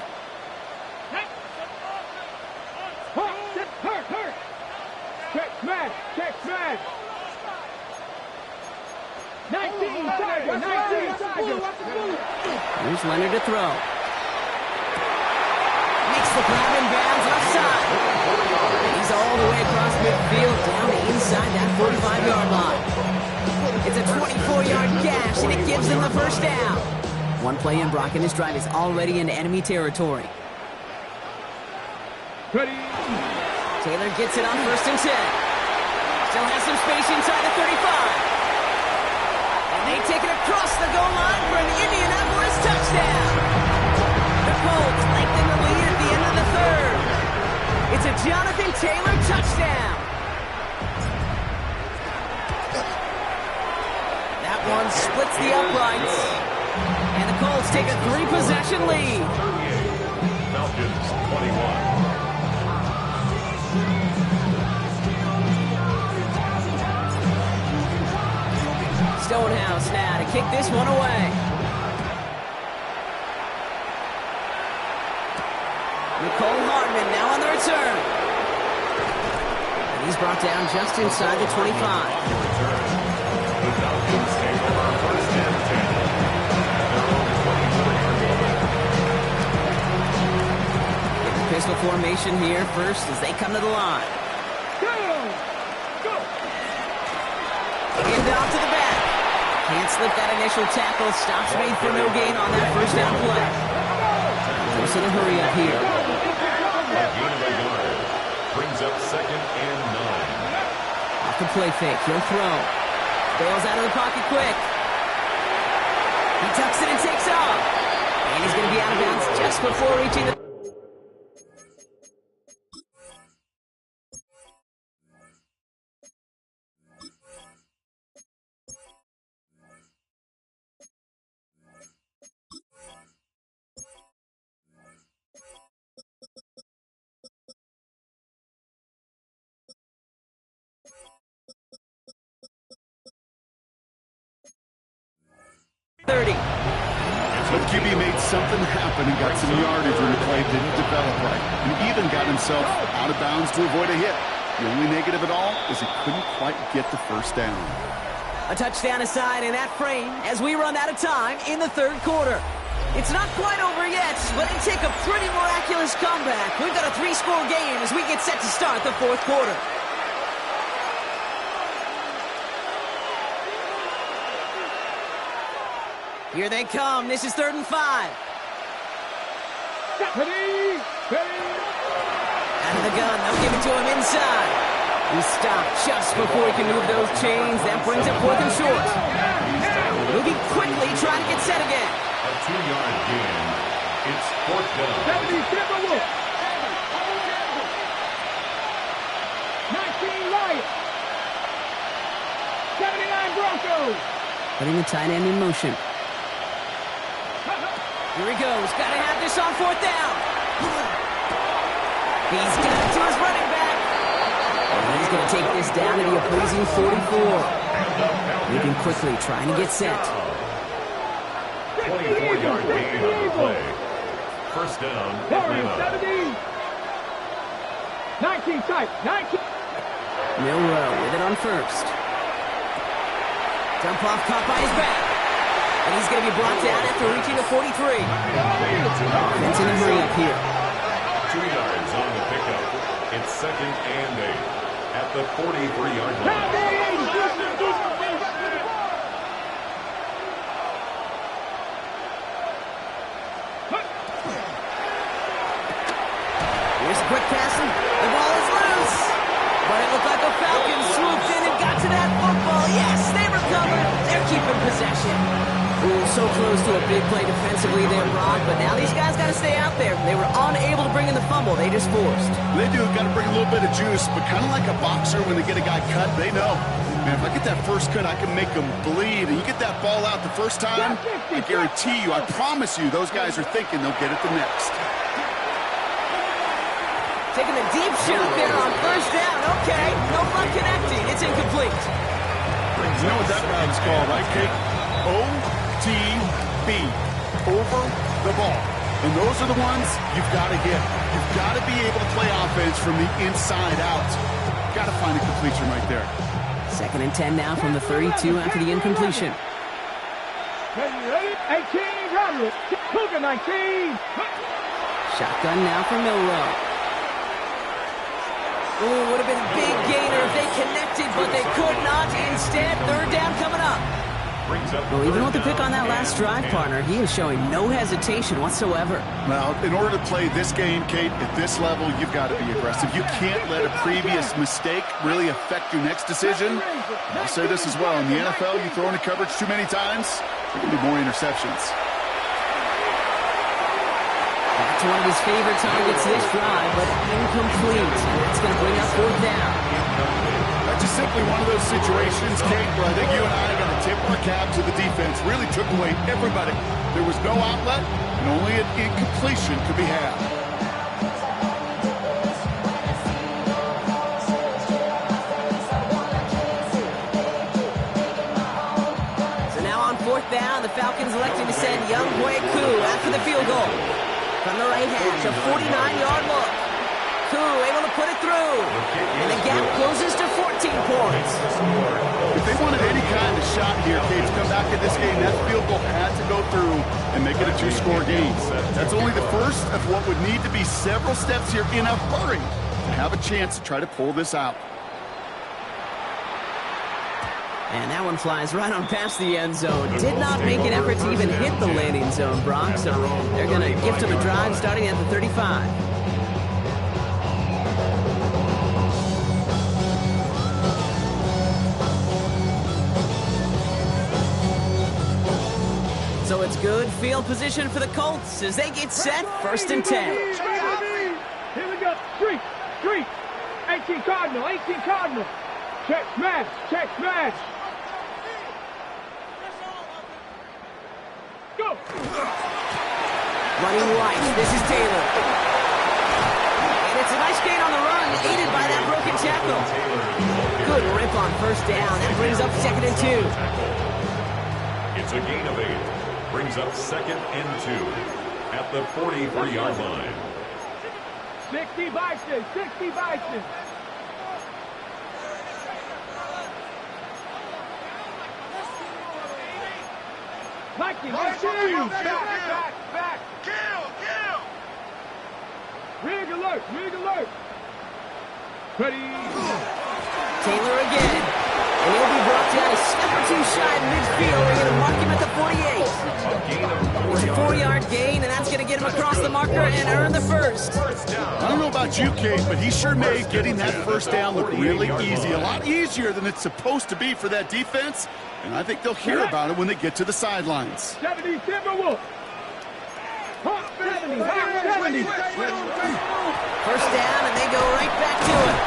Check smash. 19 Tiger. Here's Leonard to throw. Makes the grab in bounds offside. He's all the way across midfield down inside that 45-yard line. It's a 24-yard gash, and it gives them the first down. One play in, Brock, and this drive is already into enemy territory. Ready. Taylor gets it on 1st and 10. Still has some space inside the 35. And they take it across the goal line for an Indianapolis touchdown. The Colts lengthen the lead at the end of the 3rd. It's a Jonathan Taylor touchdown. That one splits the uprights. And the Colts take a 3-possession lead. 38. Falcons 21. Stonehouse now to kick this one away. Nicole Hardman now on the return. And he's brought down just inside the 25. The Falcons take over 1st and 10. Get the pistol formation here first as they come to the line. Go. Hand off to the back. Can't slip that initial tackle. Stops made for no gain on that first down play. Force of the hurry up here. A gain of a yard. Brings up 2nd and 9. Off the play fake. He'll throw. Bails out of the pocket quick. He tucks it and takes off. And he's going to be out of bounds just before reaching the... But QB made something happen and got some yardage when the play didn't develop right. He even got himself out of bounds to avoid a hit. The only negative at all is he couldn't quite get the first down. A touchdown aside in that frame as we run out of time in the 3rd quarter. It's not quite over yet, but it take a pretty miraculous comeback. We've got a 3-score game as we get set to start the 4th quarter. Here they come. This is 3rd and 5. Ready. Out of the gun. They'll give it to him inside. He's stopped just before he can move those chains. That brings up 4th and short. Moving quickly, trying to get set again. A 2-yard gain. It's 4th down. 19 Lions. 79 Broncos. Putting the tight end in motion. Here he goes. Got to have this on 4th down. He's got it to his running back. And he's going to take this down to the opposing 44. Moving quickly, trying to get set. 24-yard gain on the play. 1st down, Atlanta. 19 tight. 19. Milrow with it on 1st. Dump off caught by his back. And he's going to be brought down after reaching the 43. Offense in a hurry up here. 2 yards on the pickup. It's 2nd and 8 at the 43-yard line. Here's a quick passing. The ball is loose. But it looked like the Falcons swooped in and got to that football. Yes, they recovered. They're keeping possession. Ooh, so close to a big play defensively there, Brock. But now these guys got to stay out there. They were unable to bring in the fumble. They just forced. They do. Got to bring a little bit of juice. But kind of like a boxer when they get a guy cut, they know. Man, if I get that first cut, I can make them bleed. And you get that ball out the first time, I guarantee you, I promise you, those guys are thinking they'll get it the next. Taking a deep shot there on first down. Okay, no luck connecting. It's incomplete. You know what that route is called, right, Kate? OTB, over the ball. And those are the ones you've got to get. You've got to be able to play offense from the inside out. Got to find a completion right there. 2nd and 10 now from the 32 after the incompletion. 18, Roderick. Cougar 19. Shotgun now for Milrow. Ooh, would have been a big gainer if they connected, but they could not. Instead, 3rd down coming up. Well, even with the pick on that last drive, partner, he is showing no hesitation whatsoever. Well, in order to play this game, Kate, at this level, you've got to be aggressive. You can't let a previous mistake really affect your next decision. I'll say this as well. In the NFL, you throw into coverage too many times, there can be more interceptions. That's one of his favorite targets this drive, but incomplete. It's going to bring up 4th down. That's just simply one of those situations, Kate, where I think you and I got to tip our cap to the defense. Really took away everybody. There was no outlet, and only an incompletion could be had. So now on 4th down, the Falcons electing to send Young Koo after the field goal. From the right hash, a 49-yard look. Koo able to put it through. And the gap closes to 14 points. If they wanted any kind of shot here, Kate, to come back in this game, that field goal had to go through and make it a 2-score game. That's only the first of what would need to be several steps here in a hurry to have a chance to try to pull this out. And that one flies right on past the end zone. Did not make an effort to even hit the landing zone, Brock. So they're going to gift him a drive starting at the 35. So it's good field position for the Colts as they get set 1st and 10. Here we go. Street. 18 Cardinal. Check smash. Go! Running right, this is Taylor. And it's a nice gain on the run, aided by that broken tackle. Good rip on 1st down. That brings up 2nd and 2. It's a gain of 8. Brings up 2nd and 2 at the 43-yard line. 60 Bison. Mikey, back. Kill! Rig alert. Ready. Taylor again. And he'll be brought down a step or 2 shy in midfield. They're going to mark him at the 48. It's a 4-yard gain, and that's going to get him across the marker and earn the 1st. I don't know about you, Kate, but he sure made getting that 1st down look really easy. A lot easier than it's supposed to be for that defense. And I think they'll hear about it when they get to the sidelines. 70 Timberwolves. 70. 1st down, and they go right back to it.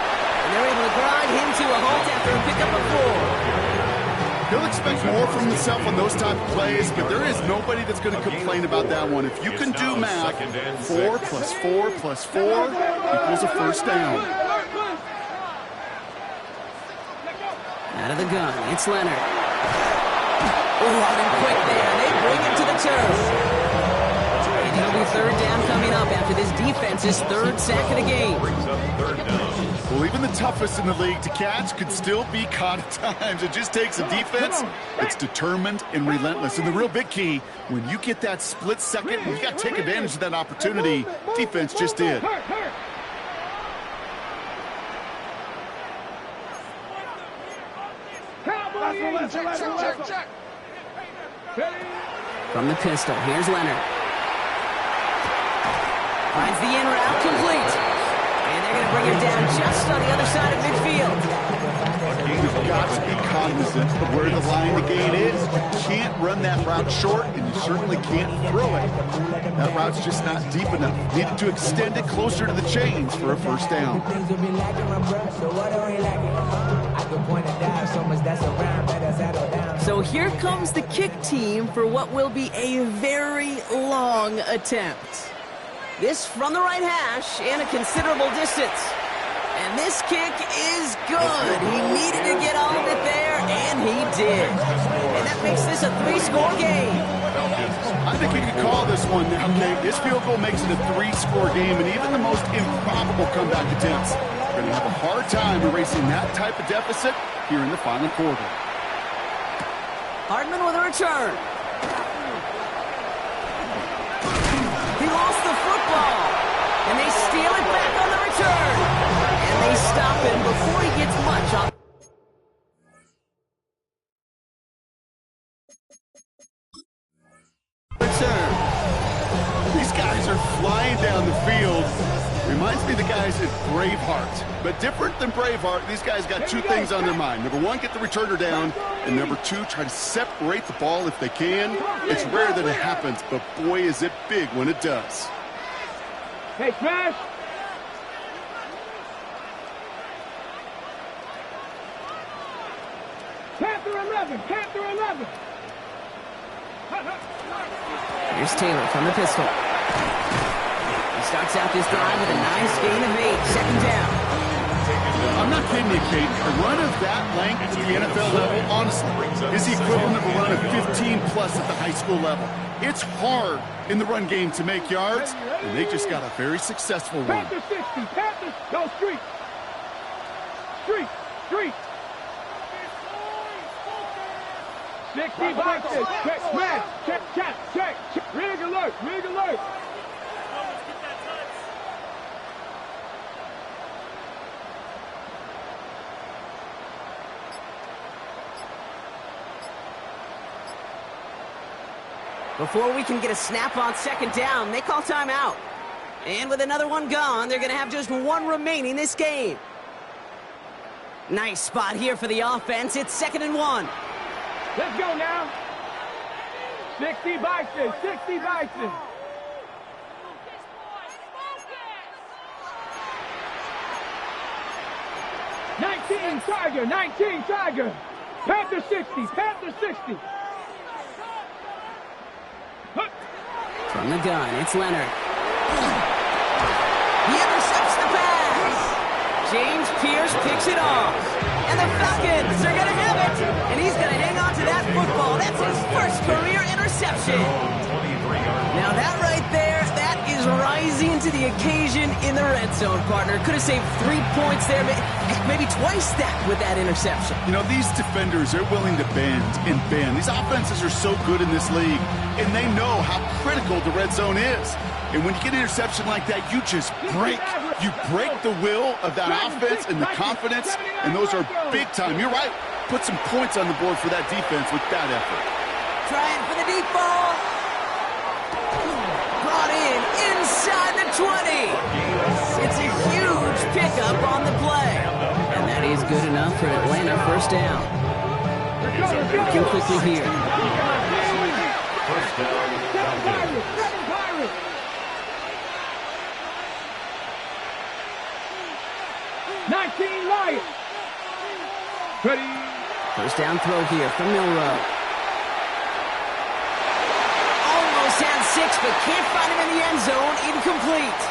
And they're able to grind him to a halt after a pickup of 4. He'll expect more from himself on those type of plays, but there is nobody that's going to complain about that one. If you can do math, 4 plus 4 plus 4 equals a 1st down. Out of the gun, it's Leonard. Oh, running quick there. They bring him to the turf. And he'll be 3rd down coming up after this defense's 3rd sack of the game. Well, even the toughest in the league to catch could still be caught at times. It just takes a defense that's determined and relentless. And the real big key, when you get that split second, you got to take advantage of that opportunity. Defense just did. Check. From the pistol, here's Leonard. Finds the in route complete. to bring him down just on the other side of midfield. You've got to be cognizant of where the line to gain is. You can't run that route short, and you certainly can't throw it. That route's just not deep enough. Needed to extend it closer to the chains for a first down. So here comes the kick team for what will be a very long attempt. This from the right hash and a considerable distance. And this kick is good. He needed to get all of it there, and he did. And that makes this a 3-score game. I think you could call this one now, Kate. This field goal makes it a 3-score game, and even the most improbable comeback attempts are going to have a hard time erasing that type of deficit here in the final quarter. Hardman with a return. He lost the football, and they steal it back on the return. And they stop him before he gets much on. Return. These guys are flying down the field. Reminds me of the guys at Braveheart. But different than Braveheart, these guys got two things on their mind. Number one, get the returner down. And number two, try to separate the ball if they can. It's rare that it happens, but boy, is it big when it does. Hey, Smash! Panther 11! Panther 11! Here's Taylor from the pistol. He starts out this drive with a nice gain of 8. Second down. I'm not kidding you, Kate. A run of that length at the NFL level, honestly, is the equivalent of a run of 15-plus at the high school level. It's hard in the run game to make yards, and they just got a very successful one. Panther 60! Panther! Go street! Street! Street! 60 boxes! Check! Smash! Check! Check! Check! Check! Rig alert! Rig alert! Before we can get a snap on second down, they call timeout. And with another one gone, they're going to have just one remaining this game. Nice spot here for the offense. It's 2nd and 1. Let's go now. 60 boxes. 60 boxes. Tiger. 19 Tiger. Panther 60. Panther 60. From the gun, it's Leonard. He intercepts the pass. James Pierce picks it off. And the Falcons are going to have it. And he's going to hang on to that football. That's his first career interception. Now that right there, that is rising to the occasion in the red zone, partner. Could have saved 3 points there, maybe twice that with that interception. You know, these defenders, they're willing to bend and bend. These offenses are so good in this league, and they know how critical the red zone is. And when you get an interception like that, you just break. You break the will of that offense and the confidence, and those are big time. You're right. Put some points on the board for that defense with that effort. Trying for the deep ball. Brought in inside the 20. It's a huge pickup on the play. And that is good enough for Atlanta first down. Looking quickly here. First down, Falcons. 19 Lions. Ready. First down throw here from Milrow. Almost had 6, but can't find him in the end zone. Incomplete.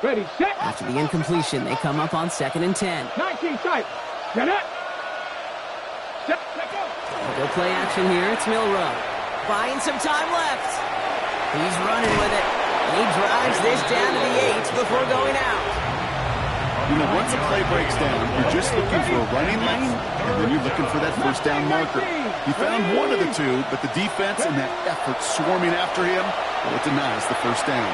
Ready, set. After the incompletion, they come up on 2nd and 10. 19 tight. Get it. Set. Let go. Go play action here. It's Milrow. Buying some time left. He's running with it. He drives this down to the 8 before going out. You know, once a play breaks down, you're just looking for a running lane, and then you're looking for that first down marker. He found one of the two, but the defense and that effort swarming after him, well, it denies the first down.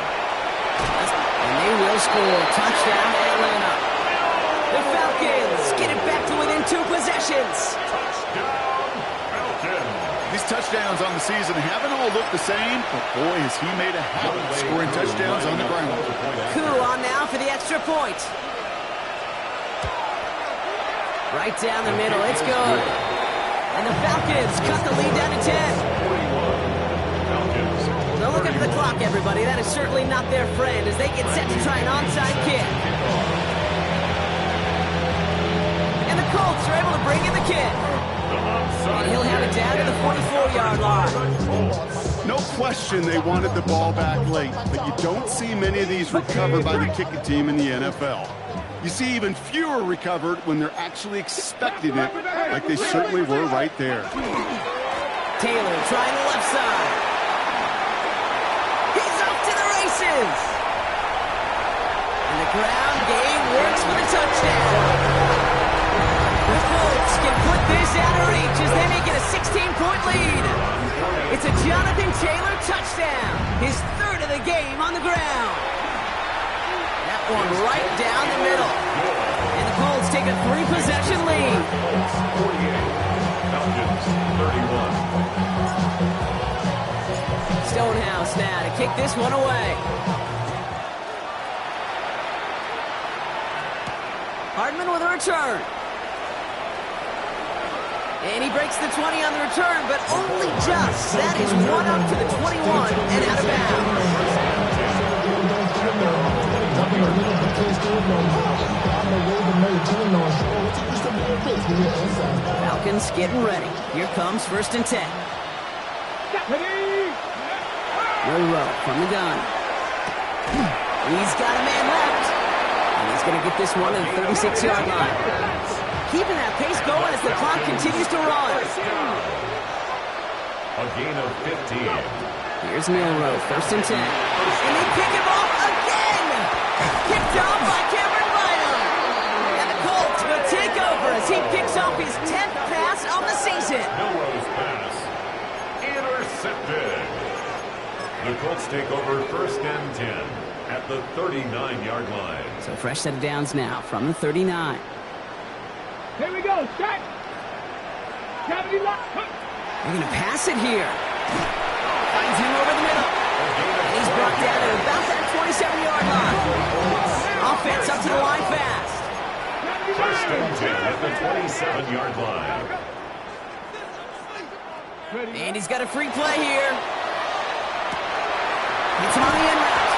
And they will score. Touchdown, Atlanta. The Falcons get it back to within 2 possessions. Touchdown, Falcons. These touchdowns on the season haven't all looked the same, but boy, has he made a habit of scoring touchdowns on the ground. Coup on now for the extra point. Right down the middle, it's good. And the Falcons cut the lead down to 10. So look at the clock, everybody. That is certainly not their friend as they get set to try an onside kick. And the Colts are able to bring in the kick. And he'll have it down to the 44-yard line. No question they wanted the ball back late, but you don't see many of these recovered by the kicking team in the NFL. You see even fewer recovered when they're actually expecting it, like they certainly were right there. Taylor trying the left side. He's off to the races. And the ground game works for the touchdown. The Colts can put this out of reach as they make it a 16-point lead. It's a Jonathan Taylor touchdown, his 3rd of the game on the ground. That one right down the middle. And the Colts take a 3-possession lead. 48, Falcons 31. Stonehouse now to kick this one away. Hardman with a return. And he breaks the 20 on the return, but only just. That is one up to the 21 and out of bounds. Falcons getting ready. Here comes 1st and 10. Rowe from the gun. He's got a man left. And he's going to get this one to the 36-yard line. Keeping that pace going as the clock continues to run. A gain of 15. Here's Milroe, 1st and 10. And they pick him off again! Kicked off by Cameron Bynum. And the Colts will take over as he picks off his 10th pass of the season. Milroe's pass intercepted. The Colts take over 1st and 10 at the 39-yard line. So fresh set of downs now from the 39. Here we go, set. Gravity lock. They're going to pass it here. Finds him over the middle. And he's brought down at about that 27-yard line. Offense up to the line fast. 1st and 10 at the 27-yard line. And he's got a free play here. It's him on the end route.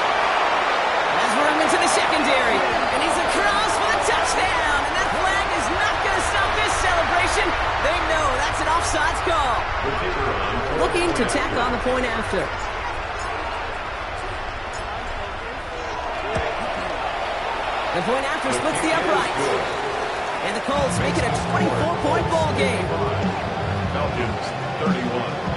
Has room into the secondary. And he's across for the touchdown. And that flag is not going to stop this celebration. They know that's an offsides call. Looking to tack on the point after. The point after splits the uprights. And the Colts make it a 24-point ball game. Falcons 31.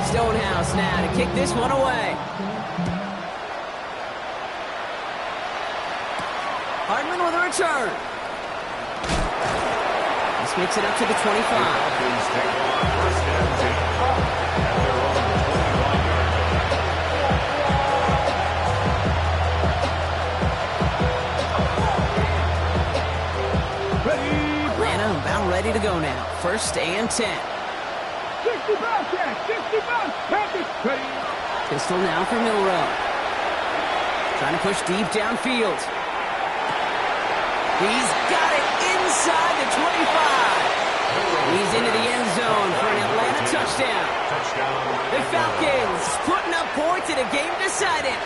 Stonehouse now to kick this one away. Hardman with a return. This makes it up to the 25. Falcons take on 1st and 10 at their own 25-yard line. Atlanta about ready to go now. 1st and 10. 65, Jack. 65. Pistol now for Milroe. Trying to push deep downfield. He's got it inside the 25. He's into the end zone for an Atlanta touchdown. The Falcons putting up points in a game decided.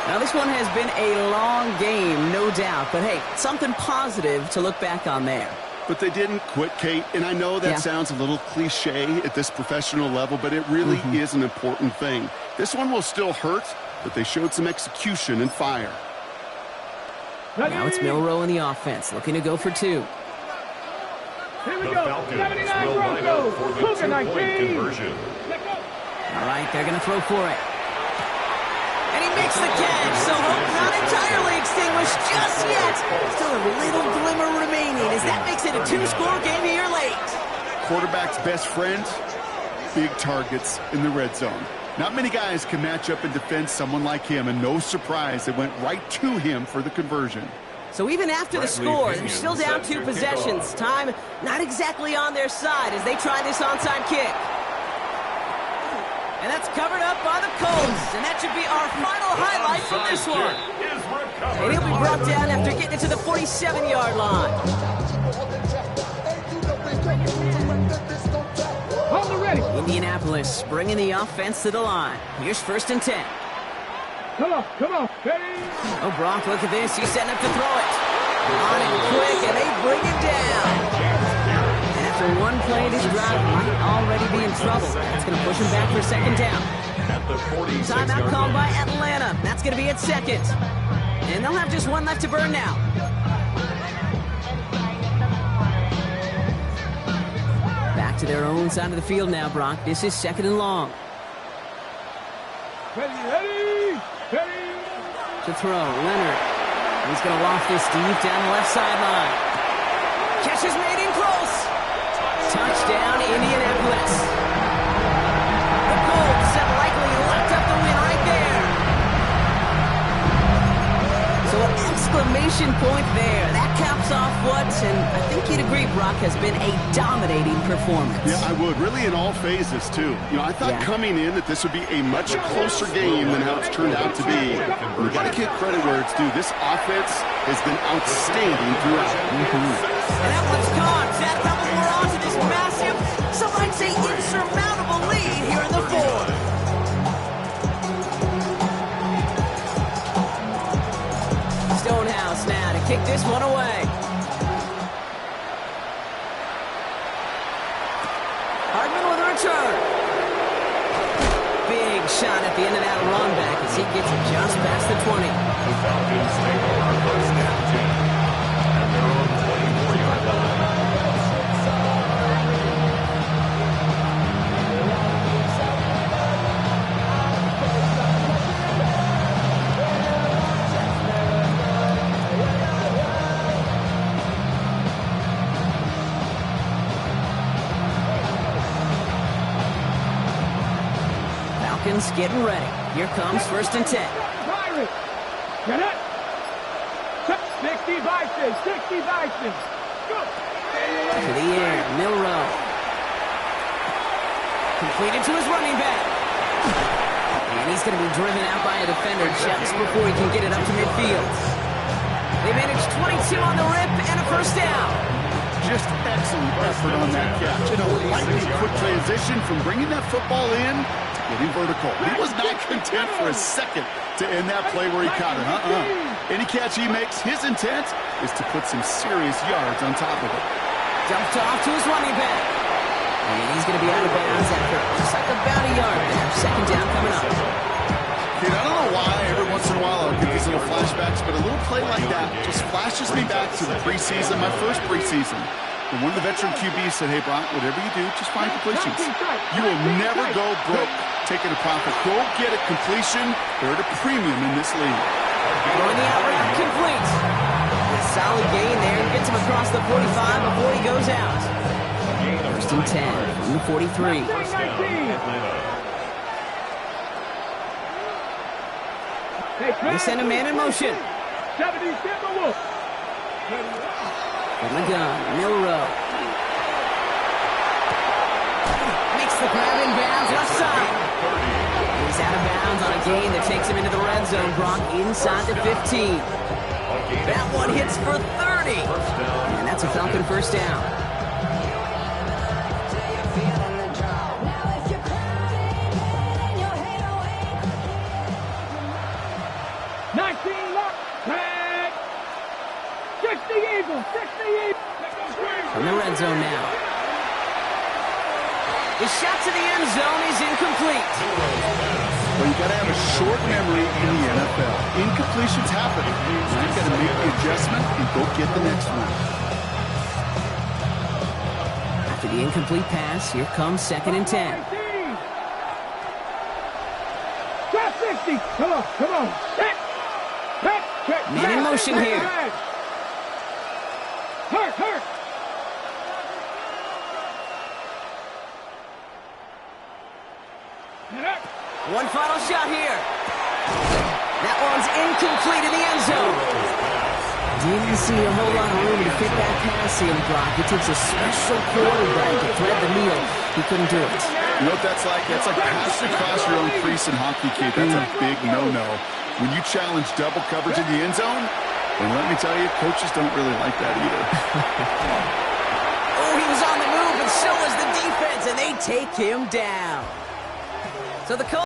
Now this one has been a long game, no doubt. But hey, something positive to look back on there. But they didn't quit, Kate, and I know that sounds a little cliche at this professional level, but it really is an important thing. This one will still hurt, but they showed some execution and fire. Now it's Milroe in the offense, looking to go for 2. Here we The go. Falcons 79 will line up for the Broncos. 2-point conversion. All right, they're going to throw for it. And he makes the catch, so hope not in entirely extinguished just yet. Still a little glimmer remaining as that makes it a 2-score game here late. Quarterback's best friend, big targets in the red zone. Not many guys can match up and defend someone like him, and no surprise, it went right to him for the conversion. So even after the score, they're still down 2 possessions. Time not exactly on their side as they try this onside kick. And that's covered up by the Colts, and that should be our final highlight from this one. And he'll be brought down after getting it to the 47-yard line. Hold it ready. Indianapolis bringing the offense to the line. Here's 1st and 10. Come on. Ready. Oh, Brock, look at this. He's setting up to throw it. On it quick, and they bring him down. And after one play, this drive might already be in trouble. That's going to push him back for 2nd down. Timeout called by Atlanta. That's going to be at 2nd. And they'll have just one left to burn now. Back to their own side of the field now, Brock. This is 2nd and long. Ready. To throw, Leonard. He's going to loft this deep down the left sideline. Catch is made in close. Touchdown, Indianapolis. The Colts have likely locked up the win right there. So an exclamation point there. That caps off what, and I think you'd agree, Brock, has been a dominating performance. Yeah, I would. Really in all phases, too. You know, I thought coming in that this would be a much closer game than how it's turned out to be. We've got to give credit where it's due. This offense has been outstanding throughout. And that one's gone. That double more on to this massive, some might say insurmountable lead here in the 4th. Stonehouse now to kick this one away. Hardman with a return. Big shot at the end of that run back as he gets it just past the 20. The Falcons take over 1st and 10 at their own 24-yard line. Falcons getting ready. Here comes 1st and 10. Get it. 60 Bison. Go. To the air, Milrow. Completed to his running back. And he's going to be driven out by a defender just before he can get it up to midfield. They managed 22 on the rip and a 1st down. Just excellent effort on that catch. And a lightning quick transition from bringing that football in to getting vertical. He was not content for a second to end that play where he caught it. Any catch he makes, his intent is to put some serious yards on top of it. Dumped off to his running back. And he's going to be out of bounds after looks like about a yard there. 2nd down coming up. Kid, I don't know why every once in a while I'll get these little flashbacks, but a little play like that just flashes me back to the preseason, my first preseason. When one of the veteran QBs said, hey, Brock, whatever you do, just find completions. You will never go broke taking a profit. Go get a completion. They're at a premium in this league. Throwing the out route complete. A solid gain there. Gets him across the 45 before he goes out. 1st and 10 from the 43. They send a man in motion. 70 Timberwolves. From the gun, Milrow. Makes the grab in bounds, left side. He's out of bounds on a gain that takes him into the red zone. Brock inside the 15. That one hits for 30. And that's a Falcon 1st down. From the red zone now. His shot to the end zone is incomplete. Well, you got to have a short memory in the NFL. Incompletions happen. You've got to make the adjustment and go get the next one. After the incomplete pass, here comes 2nd and 10. Drop 60. Come on. Hit. Man in motion here. Hurt. One final shot here. That one's incomplete in the end zone. Didn't see a whole lot of room to fit that pass in, Brock. It takes a special quarterback to thread the needle. He couldn't do it. You know what that's like? That's like passing across your own crease in hockey, kid. That's a big no-no. When you challenge double coverage in the end zone, and let me tell you, coaches don't really like that either. Oh, he was on the move, and so was the defense, and they take him down. So the Colts